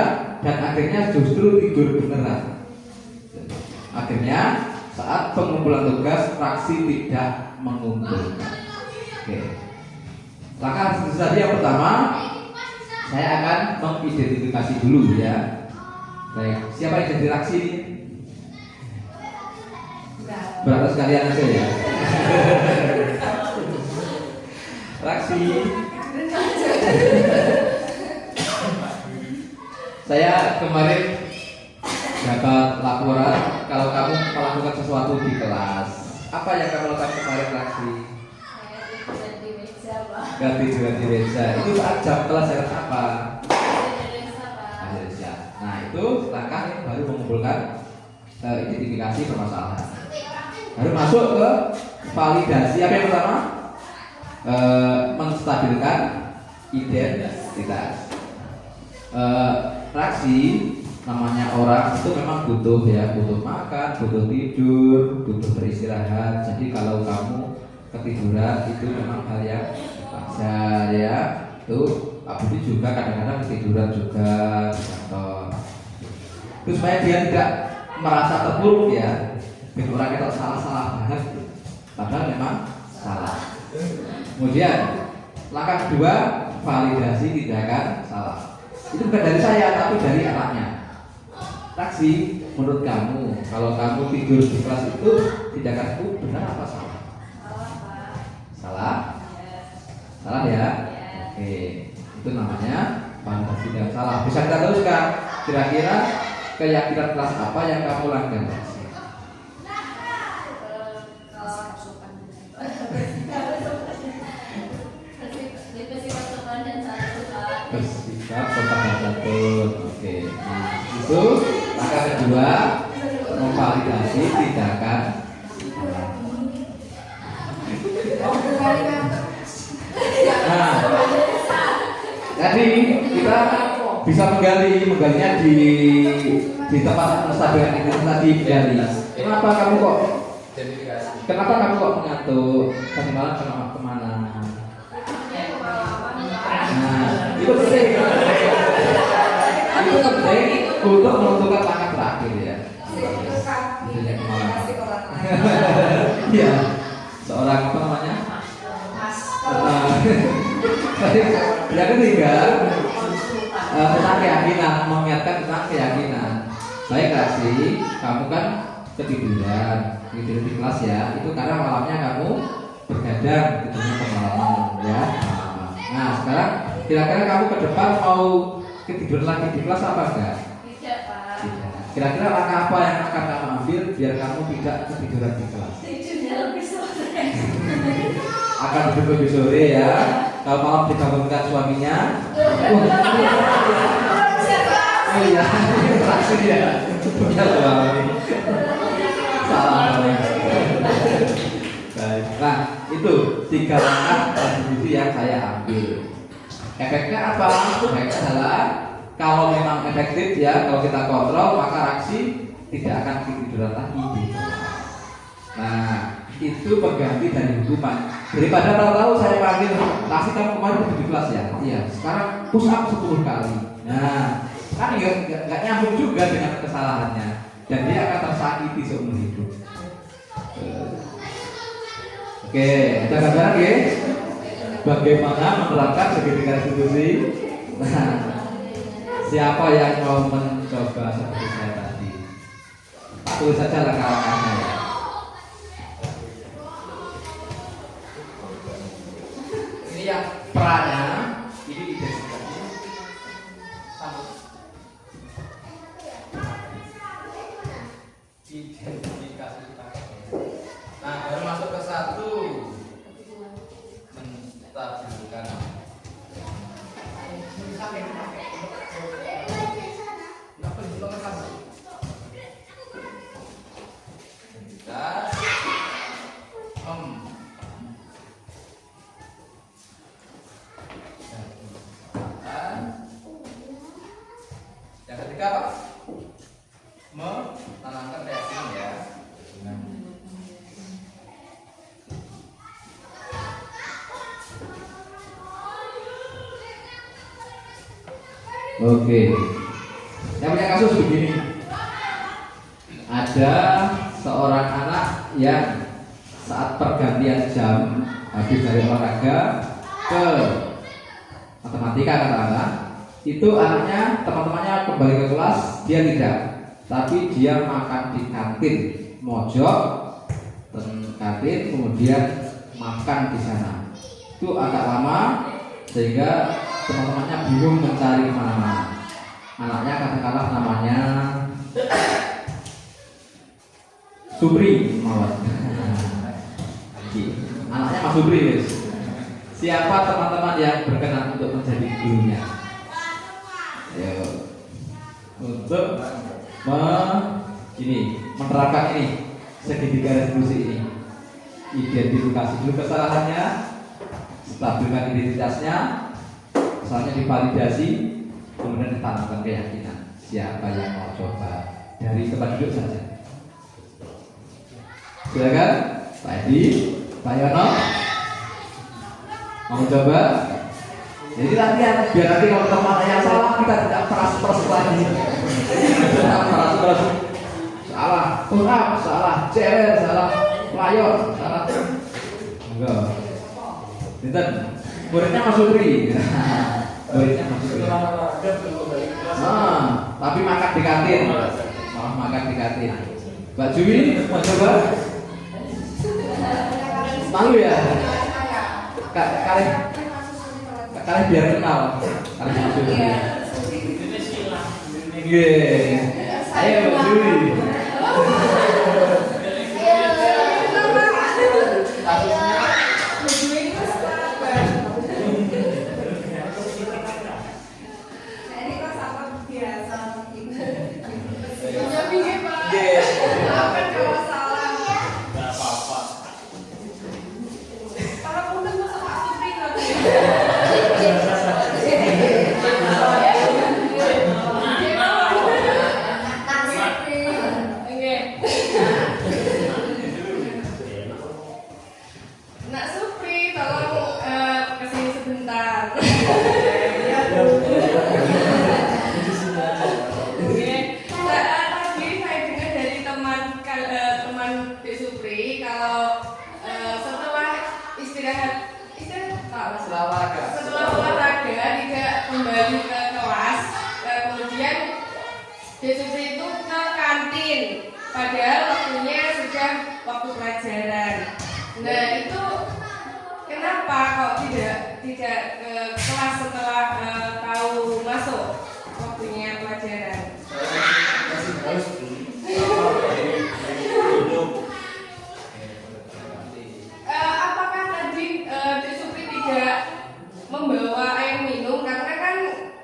A: dan akhirnya justru tidur beneran. Akhirnya, saat pengumpulan tugas, Raksi tidak mengumpulkan. Oke. Langkah tadi yang pertama, saya akan mengidentifikasi dulu ya. Baik, siapa yang jadi Raksi ini? Beratus sekalian aja ya. Raksi. Saya kemarin dapat laporan kalau kamu melakukan sesuatu di kelas. Apa yang kamu lakukan kemarin, Raksi? Ganti di meja. Itu saat jam pelajaran apa? Indonesia. Nah, itu langkah yang baru mengumpulkan identifikasi permasalahan. Baru masuk ke validasi. Apa yang pertama? Menstabilkan identitas. Raksi namanya orang itu memang butuh ya, butuh makan, butuh tidur, butuh beristirahat. Jadi kalau kamu ketiduran itu memang hal yang wajar ya. Itu Pak Budi juga kadang-kadang ketiduran juga di kantor. Terus supaya dia tidak merasa terpuruk ya, bikin orang itu salah-salah banget, padahal memang salah. Kemudian langkah kedua, validasi tindakan salah. Itu bukan dari saya tapi dari anaknya. Taksi, menurut kamu kalau kamu tidur di kelas itu tindakanku benar apa salah? Salah? Salah ya? Oke, itu namanya validasi dan salah. Bisa kita teruskan. Kira-kira keyakinan kelas apa yang kamu langgar? Bersikap sopan dan santun. Oke, nah itu langkah kedua, memvalidasi tindakan. Nah, jadi kita bisa menggalinya di tempat stabil itu tadi gali. Kenapa kamu kok mengantuk? Tadi malam kemana? Nah, itu penting. Itu penting untuk menentukan langkah terakhir ya. Misalnya kemana? Iya, seorang apa namanya? Yang ketiga, tentang keyakinan, mengingatkan tentang keyakinan. Baik Rasi, kamu kan ketiduran di kelas ya. Itu karena malamnya kamu bergadang, tidurnya kemalaman ya. Nah sekarang kira-kira kamu ke depan mau ketiduran lagi di kelas apa enggak?
B: Tidak, Pak.
A: Tidak. Kira-kira langkah apa yang akan kamu ambil biar kamu tidak ketiduran di kelas?
B: Tidurnya lebih sore.
A: Akan lebih sore ya. Kalau malam dibangunkan suaminya. Oh iya, terakhir ya. Punya suami. Salah. Baik. Nah, itu 3 langkah kontribusi yang saya ambil. Efeknya apa? Efeknya adalah kalau memang efektif ya, kalau kita kontrol maka reaksi tidak akan ketiduran lagi. Nah, itu pengganti dari hukuman. Daripada tahu-tahu saya panggil, kasih kamu kemarin di kelas ya. Iya, sekarang push up 10 kali. Nah, kan nggak nyambung juga dengan kesalahannya, dan dia akan tersakiti seumur hidup. Oke, kita gambaran ya. Bagaimana menerapkan segitiga restitusi? Nah, siapa yang mau mencoba seperti saya tadi? Tulis saja langkah-langkahnya ya. Ini yang perannya, ini identifikasi sama. Identifikasi pakai. Nah, baru masuk ke 1. Menstabilkan. Yang ketiga apa? Menanamkan keyakinan ya. Oke. Yang punya kasus begini. Ada seorang anak yang saat pergantian jam habis dari olahraga ke matematika katakanlah, itu anaknya, teman-temannya kembali ke kelas, dia tidak, tapi dia makan di kantin, mojok kantin, kemudian makan di sana. Itu agak lama sehingga teman-temannya bingung mencari kemana-mana. Anaknya katakanlah namanya Subri mawar. Anaknya Mas Subri guys. Siapa teman-teman yang berkenan untuk menjadi gurunya? Ayo. Untuk menerapkan ini segitiga restitusi ini. Identifikasi dulu kesalahannya, stabilkan identitasnya, misalnya divalidasi, kemudian ditanamkan keyakinan. Siapa yang mau coba? Dari tempat duduk saja. Silakan, Pak Edi, Pak Yono. Mau coba? Jadi latihan biar nanti kalau teman yang salah kita tidak peras lagi. Tidak peras. Salah, turap, salah, cewer, salah, layor, salah. Enggak. Itu muridnya Mas Sutri. Muridnya Mas Sutri. Tapi makan di kantin. Malah makan di kantin. Mbak Jumi mau coba? Malu ya? Kalian biar kenal. Kalian Mas Sutri. Iya. Ayo Mbak Jumi.
B: Setelah olahraga tidak kembali ke kelas, kemudian Supri itu ke kantin, padahal waktunya sudah waktu pelajaran. Nah itu kenapa kok tidak ke kelas setelah tahu masuk waktunya pelajaran? Apakah tadi Supri tidak membawa air minum, karena kan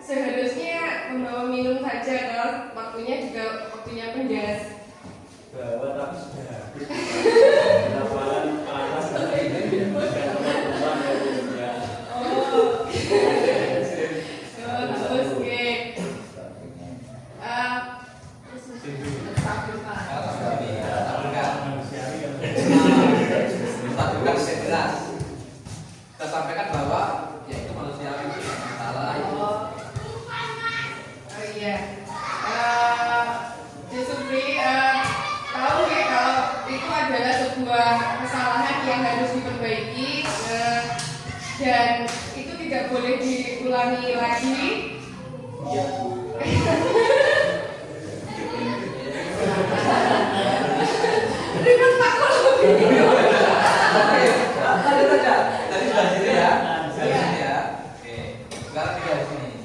B: seharusnya membawa minum saja kalau waktunya juga waktunya penjas.
C: Bawa tapi sudah habis. Laporan panas tapi
A: kita sampaikan bahwa ya itu manusiawi, salah.
B: Oh iya. Supri tahu ya kalau itu adalah sebuah kesalahan yang harus diperbaiki dan itu tidak boleh diulangi lagi.
C: Iya.
B: Dengan Pak Kolombi.
A: Oke, lanjut saja. Tadi sudah sini ya, sini ya. Oke, sekarang tinggal di sini.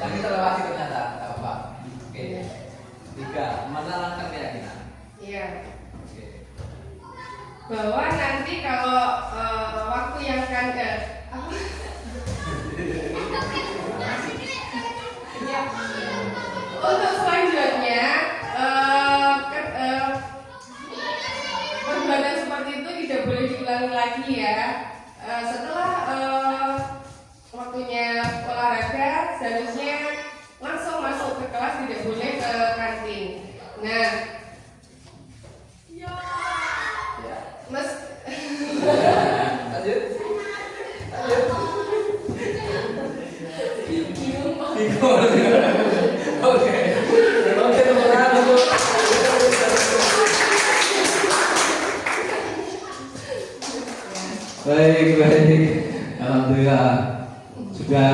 A: Yang kita lewati ternyata, nggak apa-apa. Oke, 3, menerangkan keyakinan.
B: Iya.
A: Oke.
B: Bahwa nanti kalau waktu yang akan ya. Untuk selanjutnya perbuatan seperti itu tidak boleh diulangi lagi ya. Setelah waktunya olahraga seharusnya langsung masuk ke kelas, tidak boleh ke kantin. Nah, Mas
A: Lanjut. Oke. Baik. Alhamdulillah sudah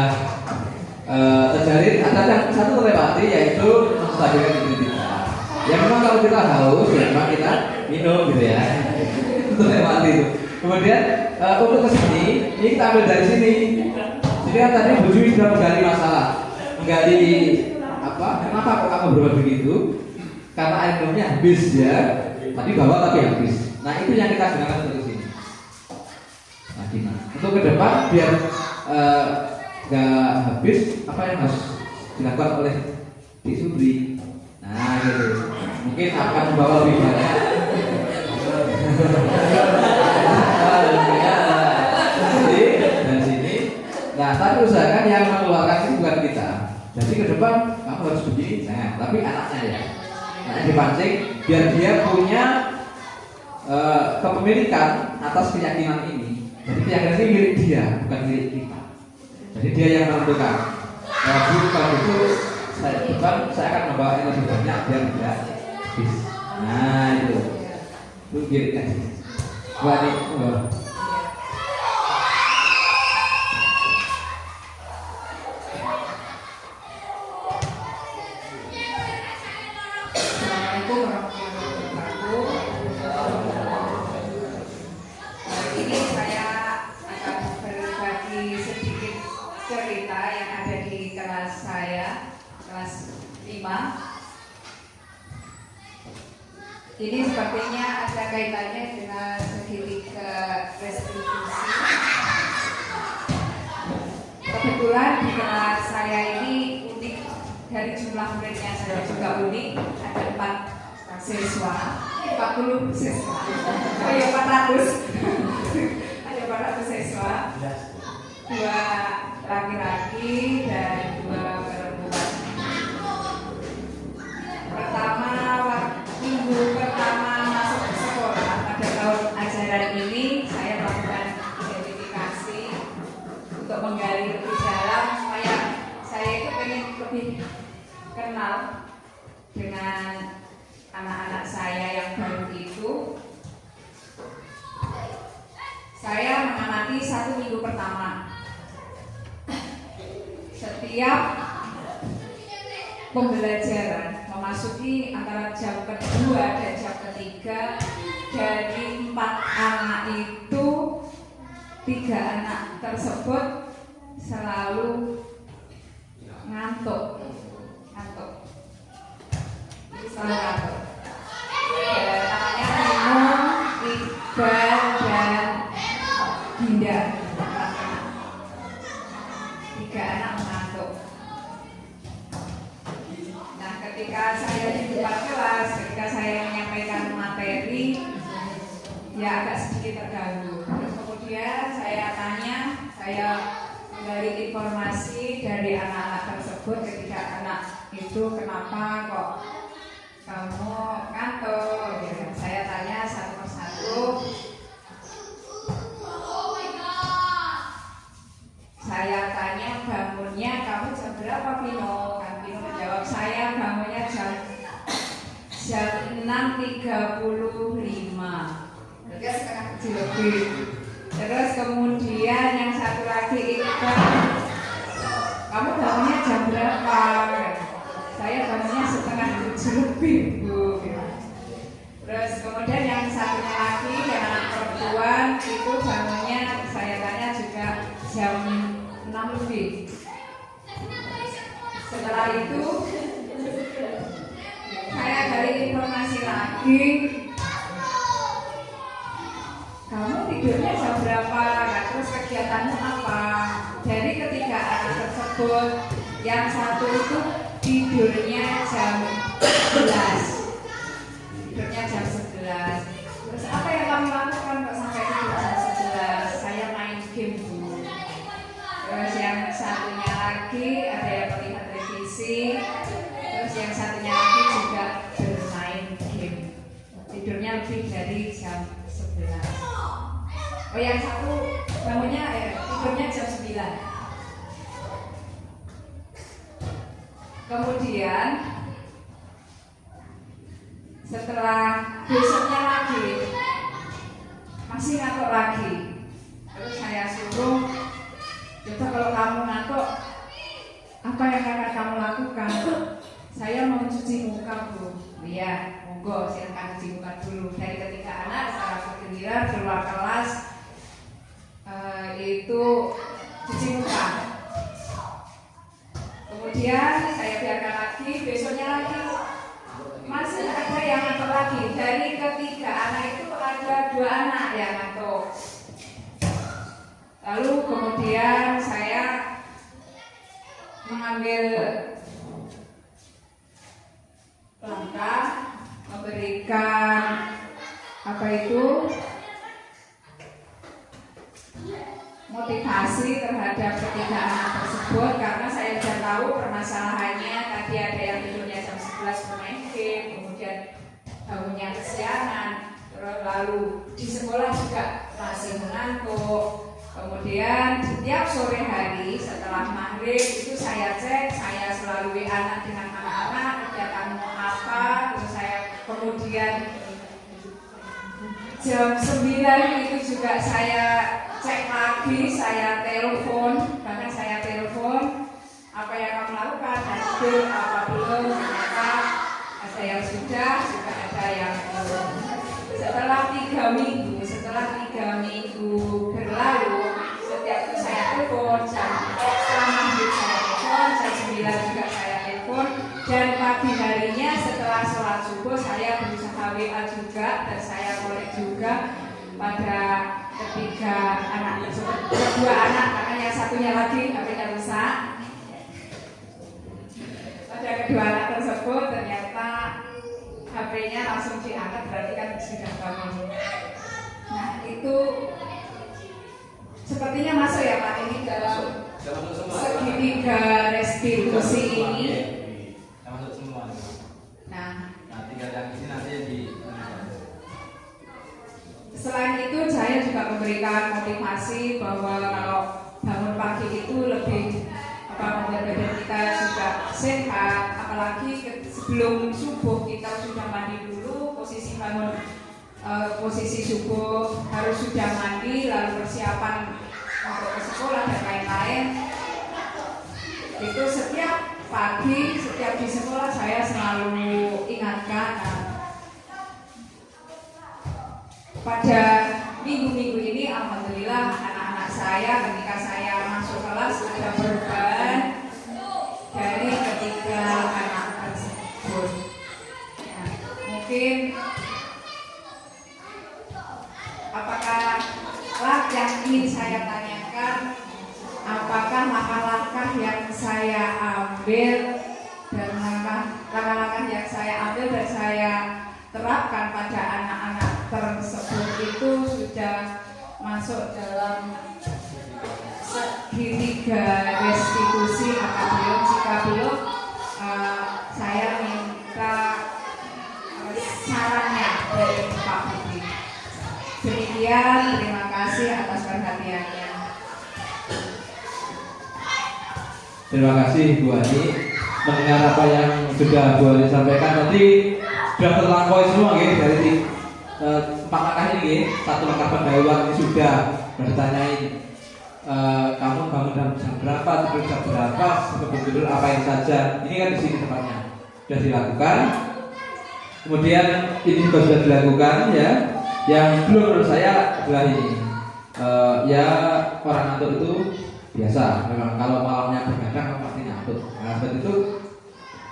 A: terjalin. Ada yang satu terlewati, yaitu menstabilkan identitas. Ya memang kalau kita haus, ya memang kita minum gitu ya. Itu terlewati itu. Kemudian untuk kesini, ini kita ambil dari sini. Jadi kan tadi Bu Jui sudah menggali masalah, menggali apa? Kenapa kok kamu berbuat begitu? Karena air minumnya habis ya. Tadi bawa tapi habis. Nah itu yang kita gunakan untuk sini. Nah, gimana? Untuk ke depan biar nggak habis, apa yang harus dilakukan oleh Di Supri? Nah gitu. Mungkin akan membawa lebih banyak. Dari sini. Nah, tapi usahakan yang mengeluarkan itu bukan kita. Jadi ke depan kamu harus begini, nah, tapi anaknya ya, anaknya dipancing biar dia punya kepemilikan atas keyakinan ini. Jadi keyakinan ini milik dia, bukan milik kita. Jadi dia yang menentukan. Jadi kalau itu saya bukan, saya akan membawa yang lebih banyak biar tidak habis. Nah itu kiri kan. Wah ini enggak.
D: Assalamualaikum warahmatullahi wabarakatuh. Hari ini saya akan berbagi sedikit cerita yang ada di kelas saya, kelas 5. Ini sepertinya ada kaitannya dengan segitiga restitusi. Kebetulan di kelas saya ini unik, dari jumlah muridnya saya juga unik, ada 4 siswa, 40 siswa, ayo 400 ada 400 siswa, 2 laki-laki dan 2 perempuan. Minggu pertama masuk ke sekolah pada tahun ajaran ini, saya melakukan identifikasi untuk menggali lebih dalam supaya saya itu pengen lebih kenal dengan anak-anak saya yang baru itu. Saya mengamati 1 minggu pertama. Setiap pembelajaran memasuki antara jam kedua dan jam ketiga, dari 4 anak itu 3 anak tersebut selalu ngantuk. Selalu ngantuk. Namanya Minung, Iqbal, dan Dinda. 3 anak mengantuk. Nah, ketika saya di depan kelas, ketika saya menyampaikan materi, ya agak sedikit terganggu. Terus kemudian saya tanya, saya menggali informasi dari anak-anak tersebut. Ketika anak itu, kenapa kok kamu ngantuk? Ya, saya tanya satu persatu. Saya tanya, bangunnya kamu jam berapa, Pino? Kan Pino menjawab, saya bangunnya jam 6.35. Berarti setengah 7 lebih. Terus kemudian yang satu lagi itu, kamu bangunnya jam berapa? Saya bangunnya setengah 7 lebih, Bu. Terus kemudian yang satunya lagi, yang anak perempuan itu bangunnya, saya tanya juga jam 6 lebih. Setelah itu saya gali informasi lagi, kamu tidurnya jam berapa? Terus kegiatanmu apa? Dari ketiga anak tersebut, yang satu itu tidurnya jam 11. Tidurnya jam 11. Terus apa yang kamu lakukan kok sampai tidur jam 11? Saya main game, Bu. Terus yang satunya lagi ada yang melihat televisi. Terus yang satunya lagi juga bermain game. Tidurnya lebih dari jam 11. Oh, yang satu bangunnya tidurnya jam 9. Kemudian setelah besoknya lagi masih ngantuk lagi. Terus saya suruh, coba kalau kamu ngantuk, apa yang akan kamu lakukan? Saya mau cuci muka, Bu. Iya, monggo silakan cuci muka dulu. Dari ketiga anak secara bergiliran keluar kelas itu cuci muka. Kemudian saya biarkan lagi, besoknya lagi masih ada yang ngantuk lagi. Dari ketiga anak itu ada 2 anak yang ngantuk. Lalu kemudian saya mengambil langkah, memberikan apa itu, motivasi terhadap ketiga anak tersebut karena saya sudah tahu permasalahannya. Tadi ada yang tidurnya jam 11 bermain game, kemudian bangunnya kesiangan, lalu di sekolah juga masih mengantuk. Kemudian setiap sore hari setelah maghrib itu saya cek, saya selalu anak dengan anak-anak kegiatan apa, terus saya kemudian jam 9 itu juga saya cek lagi, saya telepon, bahkan saya telepon apa yang kamu lakukan, hasil apa belum, ternyata ada yang sudah, juga ada yang belum. Setelah 3 minggu berlalu, setiap itu saya telepon, setelah maghrib saya telepon, jam 9 juga saya telepon, dan pagi harinya setelah sholat subuh saya berusaha WA juga dan saya kolek juga pada ketiga anak tersebut, kedua anak karena yang satunya lagi HP-nya rusak. Pada kedua anak tersebut ternyata HP-nya langsung diangkat, berarti kan sudah bangun. Nah itu sepertinya masuk ya Pak ini dalam segitiga restitusi ini.
A: Masuk semua.
D: Nah,
A: Tinggal yang ini nanti di.
D: selain itu saya juga memberikan motivasi bahwa kalau bangun pagi itu lebih membuat badan kita juga sehat, apalagi sebelum subuh kita sudah mandi dulu, posisi bangun posisi subuh harus sudah mandi, lalu persiapan untuk ke sekolah dan lain-lain. Itu setiap pagi, setiap di sekolah saya selalu ingatkan. Pada minggu-minggu ini alhamdulillah anak-anak saya ketika saya masuk kelas ada perubahan dari ketiga anak tersebut. Nah, mungkin apakah yang ingin saya tanyakan, apakah langkah-langkah yang saya ambil dan langkah-langkah yang saya ambil dan saya terapkan pada anak-anak tersebut itu sudah masuk dalam segitiga restitusi atau belum? Jika belum, saya minta sarannya dari Pak Budi. Demikian, terima kasih atas perhatiannya.
A: Terima kasih Bu Ani. Mendengar apa yang sudah Bu Ani sampaikan tadi sudah terlampaui semua gitu, dari 4 langkah ini, 1 langkah pendahuluan ini sudah bertanyain kamu bangun jam berapa, tidur jam berapa, sebelum tidur apa yang saja. Ini kan di sini tempatnya sudah dilakukan. Kemudian ini juga sudah dilakukan ya. Yang belum menurut saya adalah ini, ya orang ngantuk itu biasa. Memang kalau malamnya begadang pasti ngantuk. Nah seperti itu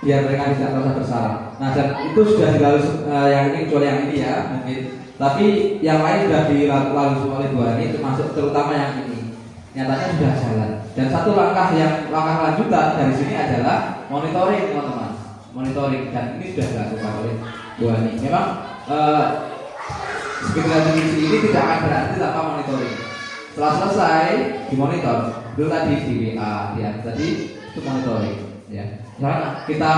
A: biar mereka tidak merasa bersalah. Nah dan itu sudah dilalui yang ini, kecuali yang ini ya mungkin. Tapi yang lain sudah dilalui semua oleh Bu Ani, termasuk terutama yang ini. Nyatanya sudah jalan. Dan satu langkah lanjutan dari sini adalah monitoring teman-teman. Monitoring dan ini sudah dilakukan oleh Bu Ani. Memang segitiga restitusi ini tidak akan berarti tanpa monitoring. Setelah selesai dimonitor, dulu tadi di WA, ya tadi itu monitoring. Ya, misalnya kita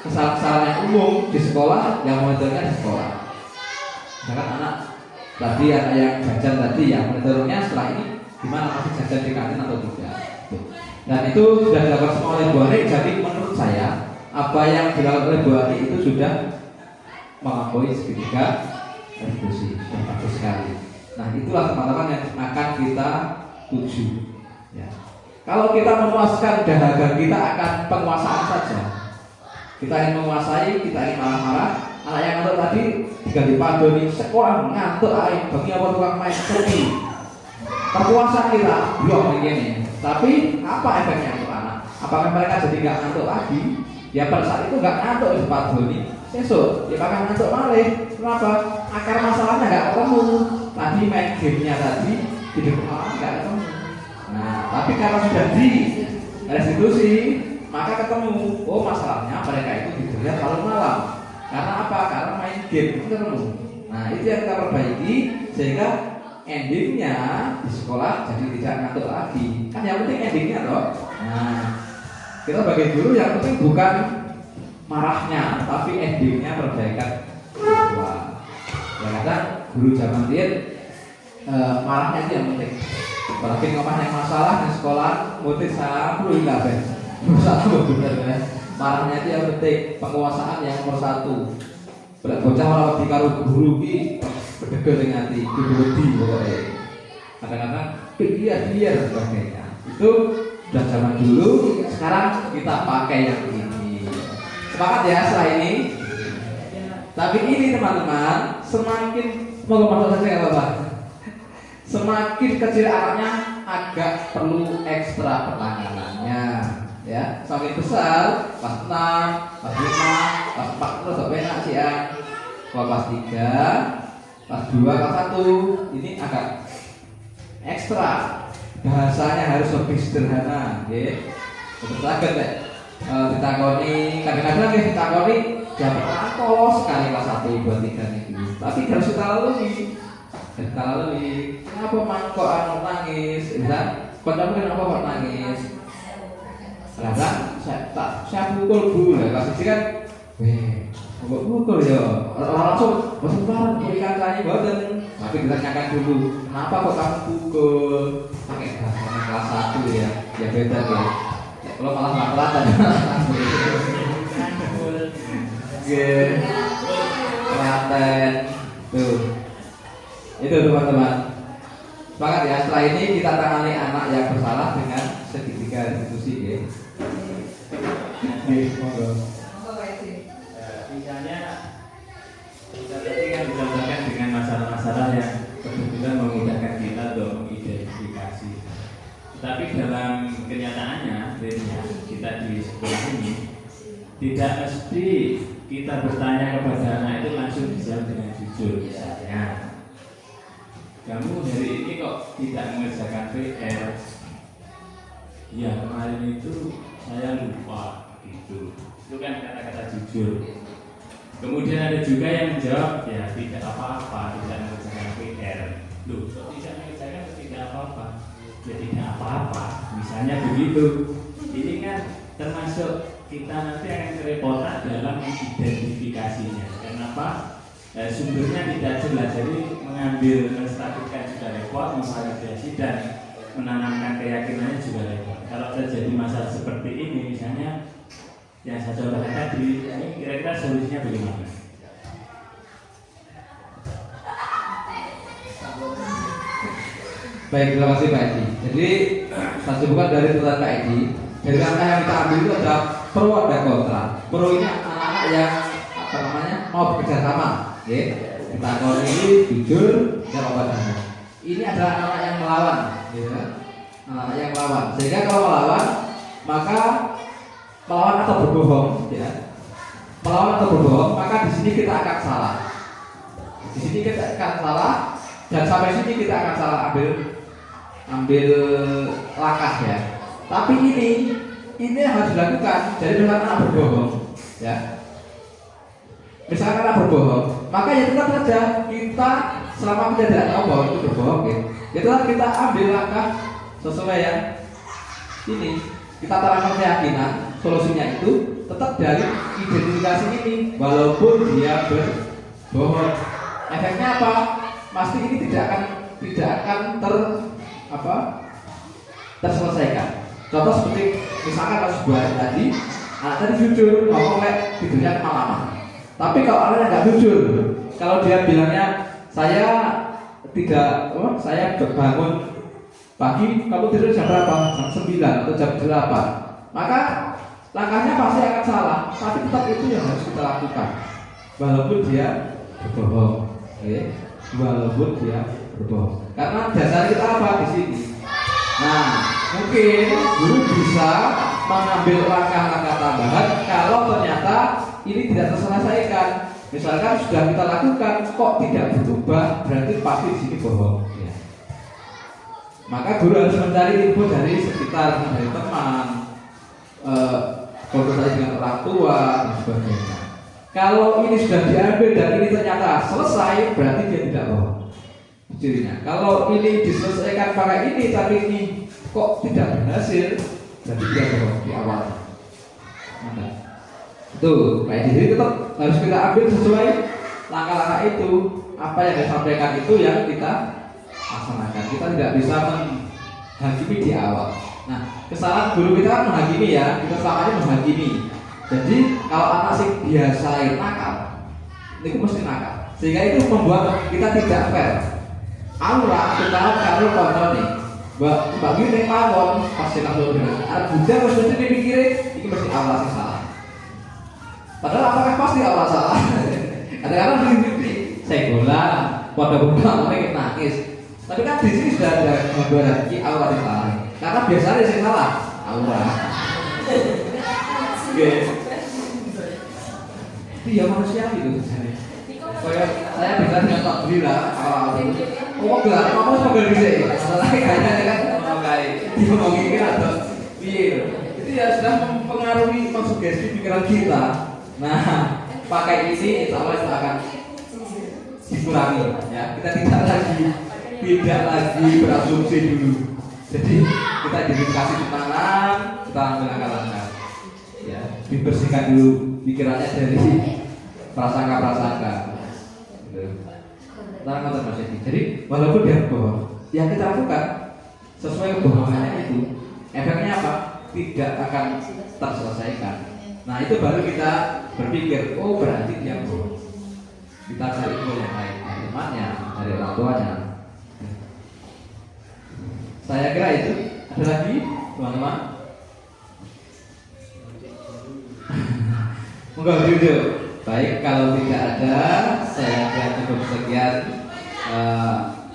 A: kesalahan yang umum di sekolah, yang monitoringnya di sekolah. Misalkan anak tadi anak yang jajan tadi, yang monitoringnya setelah ini gimana, masih jajan di kantin atau tidak. Dan itu sudah dilakukan semua oleh Bu Ani. Jadi menurut saya apa yang dilakukan oleh Bu Ani itu sudah melampaui segitiga restitusi. Bagus sekali. Nah itulah teman-teman yang akan kita tuju. Ya. Kalau kita memuaskan dahaga kita akan penguasaan saja. Kita ingin menguasai, kita ingin marah-marah. Anak yang ngantuk tadi diganti padoni sekolah ngantuk air, bagi apa tukang main sepi. Kepuasan kita belum begini. Tapi apa efeknya untuk anak? Apakah mereka jadi nggak ngantuk lagi? Ya pada saat itu nggak ngantuk di padoni. Besok dia bakal ngantuk malih. Kenapa? Akar masalahnya nggak ketemu. Tadi main gamenya tadi hidup malam nggak ketemu. Nah, tapi karena sudah di restitusi, maka ketemu. Oh, masalahnya mereka itu tidurnya terlalu malam. Karena apa? Karena main game ketemu. Nah, itu yang kita perbaiki sehingga endingnya di sekolah jadi tidak ngantuk lagi. Kan yang penting endingnya loh. Nah, kita sebagai guru yang penting bukan marahnya, tapi endingnya perbaikan siswa. Ya kadang guru zaman dia marahnya itu yang penting. Apalagi ngomongin masalah di sekolah, motif saya perlu nggak ben? Masalah benar ya. Marahnya itu yang penting, penguasaan yang nomor satu. Bocah orang di karo guru ki berdegel dengan hati, guru pokoknya. Kadang-kadang biar sebagainya. Itu sudah zaman dulu, sekarang kita pakai yang ini. Sepakat ya setelah ini. Tapi ini teman-teman, semakin semoga masuk saja ya Bapak. Semakin kecil anaknya agak perlu ekstra penanganannya, ya. Semakin besar, kelas 6, kelas 5, kelas 4 terus enak sih ya. Kalau kelas 3, kelas 2, kelas 1 ini agak ekstra. Bahasanya harus lebih sederhana, ya. Betul banget ya. Ditakoni, kadang-kadang ya ditakoni dapat polos sekali kelas 1, 2, 3 itu. Tapi harus kita lalui. Kenapa mangkok anu nangis? Bisa, kenapa kok nangis? Karena saya pukul bu, kelas ini kan, pukul ya. Langsung masuk barang berikan tanya badan. Tapi kita tanyakan dulu, kenapa kok kamu pukul? Pakai bahasa kelas 1 ya, ya beda ya. Kalau malah nggak kelihatan. Kelihatan tuh. Itu teman-teman. Sepakat ya, setelah ini kita tangani anak yang bersalah dengan segitiga institusi ya.
C: Misalnya kita tadi kan ditambahkan dengan masalah-masalah yang kebetulan memudahkan kita untuk mengidentifikasi. Tapi dalam kenyataannya, kita di sekolah ini tidak mesti kita bertanya kepada anak itu langsung dijawab dengan jujur. Misalnya, kamu hari ini kok tidak mengerjakan PR? Ya kemarin itu saya lupa gitu. Itu kan kata-kata jujur. Kemudian ada juga yang menjawab, ya tidak apa-apa, tidak mengerjakan PR. Loh, kok tidak mengerjakan tidak apa-apa? Ya tidak apa-apa. Misalnya begitu. Ini kan termasuk kita nanti akan kerepotan dalam mengidentifikasinya. Kenapa? Sumbernya tidak jelas, jadi mengambil menstatuskan juga repot, memvalidasi dan menanamkan keyakinannya juga repot. Kalau terjadi masalah seperti ini, misalnya yang saya contohkan tadi, ini kira-kira solusinya bagaimana?
A: Baik, terima kasih Pak Edi. Jadi saya sebutkan dari tulisan Pak Edi, dari langkah yang kita ambil itu ada pro dan kontra. Pro ini anak-anak yang mau bekerja sama. Kita kalau ini jujur dan obatnya. Ini adalah anak yang melawan, anak yang melawan. Sehingga kalau melawan, maka melawan atau berbohong, melawan atau berbohong, maka di sini kita akan salah. Di sini kita akan salah, dan sampai sini kita akan salah ambil langkah ya. Tapi ini harus dilakukan. Jadi dengan anak berbohong, ya. Misalkan anak berbohong, maka ya tetap saja kita selama kita tidak tahu bahwa itu berbohong, ya tetap kita ambil langkah sesuai yang ini. Kita terangkan keyakinan, solusinya itu tetap dari identifikasi ini, walaupun dia berbohong. Efeknya apa? Pasti ini tidak akan terselesaikan. Contoh seperti misalkan kalau sebuah tadi, anak tadi jujur ngomong tidurnya kemalaman. Tapi kalau anaknya nggak jujur, kalau dia bilangnya saya bangun pagi, kamu tidur jam berapa? Jam 9 atau jam 8. Maka langkahnya pasti akan salah. Tapi tetap itu yang harus kita lakukan, walaupun dia berbohong. Walaupun dia berbohong. Karena dasar kita apa di sini? Nah, mungkin guru bisa mengambil langkah-langkah tambahan kalau ternyata ini tidak terselesaikan. Misalkan sudah kita lakukan kok tidak berubah, berarti pasti di sini bohong. Ya. Maka guru harus mencari info dari sekitar, dari teman, konsultasi dengan orang tua dan sebagainya. Kalau ini sudah diambil dan ini ternyata selesai, berarti dia tidak bohong. cirinya. Kalau ini diselesaikan pakai ini tapi ini kok tidak berhasil, berarti dia bohong di awal. Maka tuh kayak di sini tetap harus kita ambil sesuai langkah-langkah itu. Apa yang disampaikan itu yang kita laksanakan. Kita tidak bisa menghakimi di awal. Nah, kesalahan guru kita kan menghakimi ya, kita selamanya menghakimi. Jadi kalau anak sih biasain nakal, itu mesti nakal. Sehingga itu membuat kita tidak fair. Aura kita karo kontrol nih. Mbak gini mawon pasti langsung bilang, Buddha mesti dipikirin, ini mesti aura sih salah. Padahal apakah pasti aura salah? Kadang-kadang begini, saya golah, pada beberapa orang nangis. Tapi kan di sini sudah ada gambaran ini aura sih salah. Karena biasanya sih salah aura. Oke. Iya manusia gitu sebenarnya. Saya bisa nyontok diri lah awal itu. Oh enggak, kamu sambil bisa. Masalahnya kayaknya kan kayak diomongin atau iya. Itu ya sudah mempengaruhi sugesti pikiran kita. Nah, pakai ini insya Allah itu akan dikurangi. Ya, kita tidak lagi berasumsi dulu. Jadi kita dikasih ketenangan, kita ambil langkah-langkah. Ya, dibersihkan dulu pikirannya dari prasangka-prasangka. Nah, jadi walaupun dia bohong, yang kita lakukan sesuai kebohongannya itu, efeknya apa? Tidak akan terselesaikan. Nah itu baru kita berpikir, oh berarti dia bohong. Kita cari info yang lain dari temannya, dari orang tuanya. Saya kira itu. Ada lagi, teman-teman? Enggak video. Baik, kalau tidak ada, saya kira cukup sekian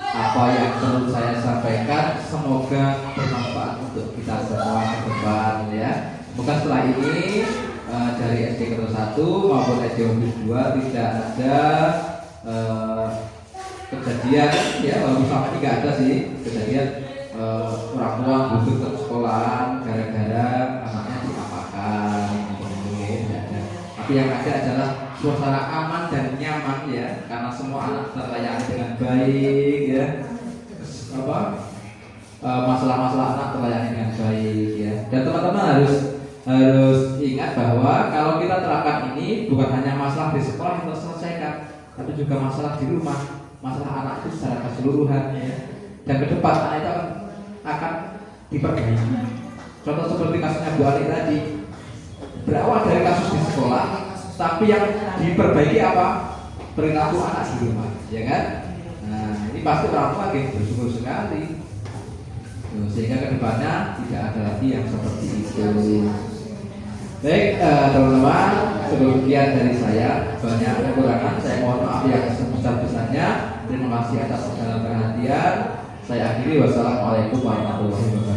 A: apa yang perlu saya sampaikan. Semoga bermanfaat untuk kita semua ke depan ya. Semoga setelah ini dari SD kelas 1 maupun SD kelas 2 tidak ada kejadian ya, walaupun sama tidak ada sih kejadian orang tua butuh ke sekolahan gara-gara anaknya diapakan. Tapi yang ada adalah suasana aman dan nyaman ya, karena semua anak terlayani dengan baik ya. Masalah-masalah anak terlayani dengan baik ya. Dan teman-teman harus ingat bahwa kalau kita terapkan ini bukan hanya masalah di sekolah yang terselesaikan, tapi juga masalah di rumah, masalah anak itu secara keseluruhan ya. Dan ke depan anak itu akan diperbaiki. Contoh seperti kasusnya Bu Ani tadi, berawal dari kasus di sekolah, tapi yang diperbaiki apa? Perilaku anak di rumah, ya kan? Nah, ini pasti orang tua bersyukur sekali. Sehingga kedepannya tidak ada lagi yang seperti itu. Baik, teman-teman, sekian dari saya. Banyak kekurangan, saya mohon maaf yang sebesar-besarnya. Terima kasih atas segala perhatian. Saya akhiri, wassalamualaikum warahmatullahi wabarakatuh.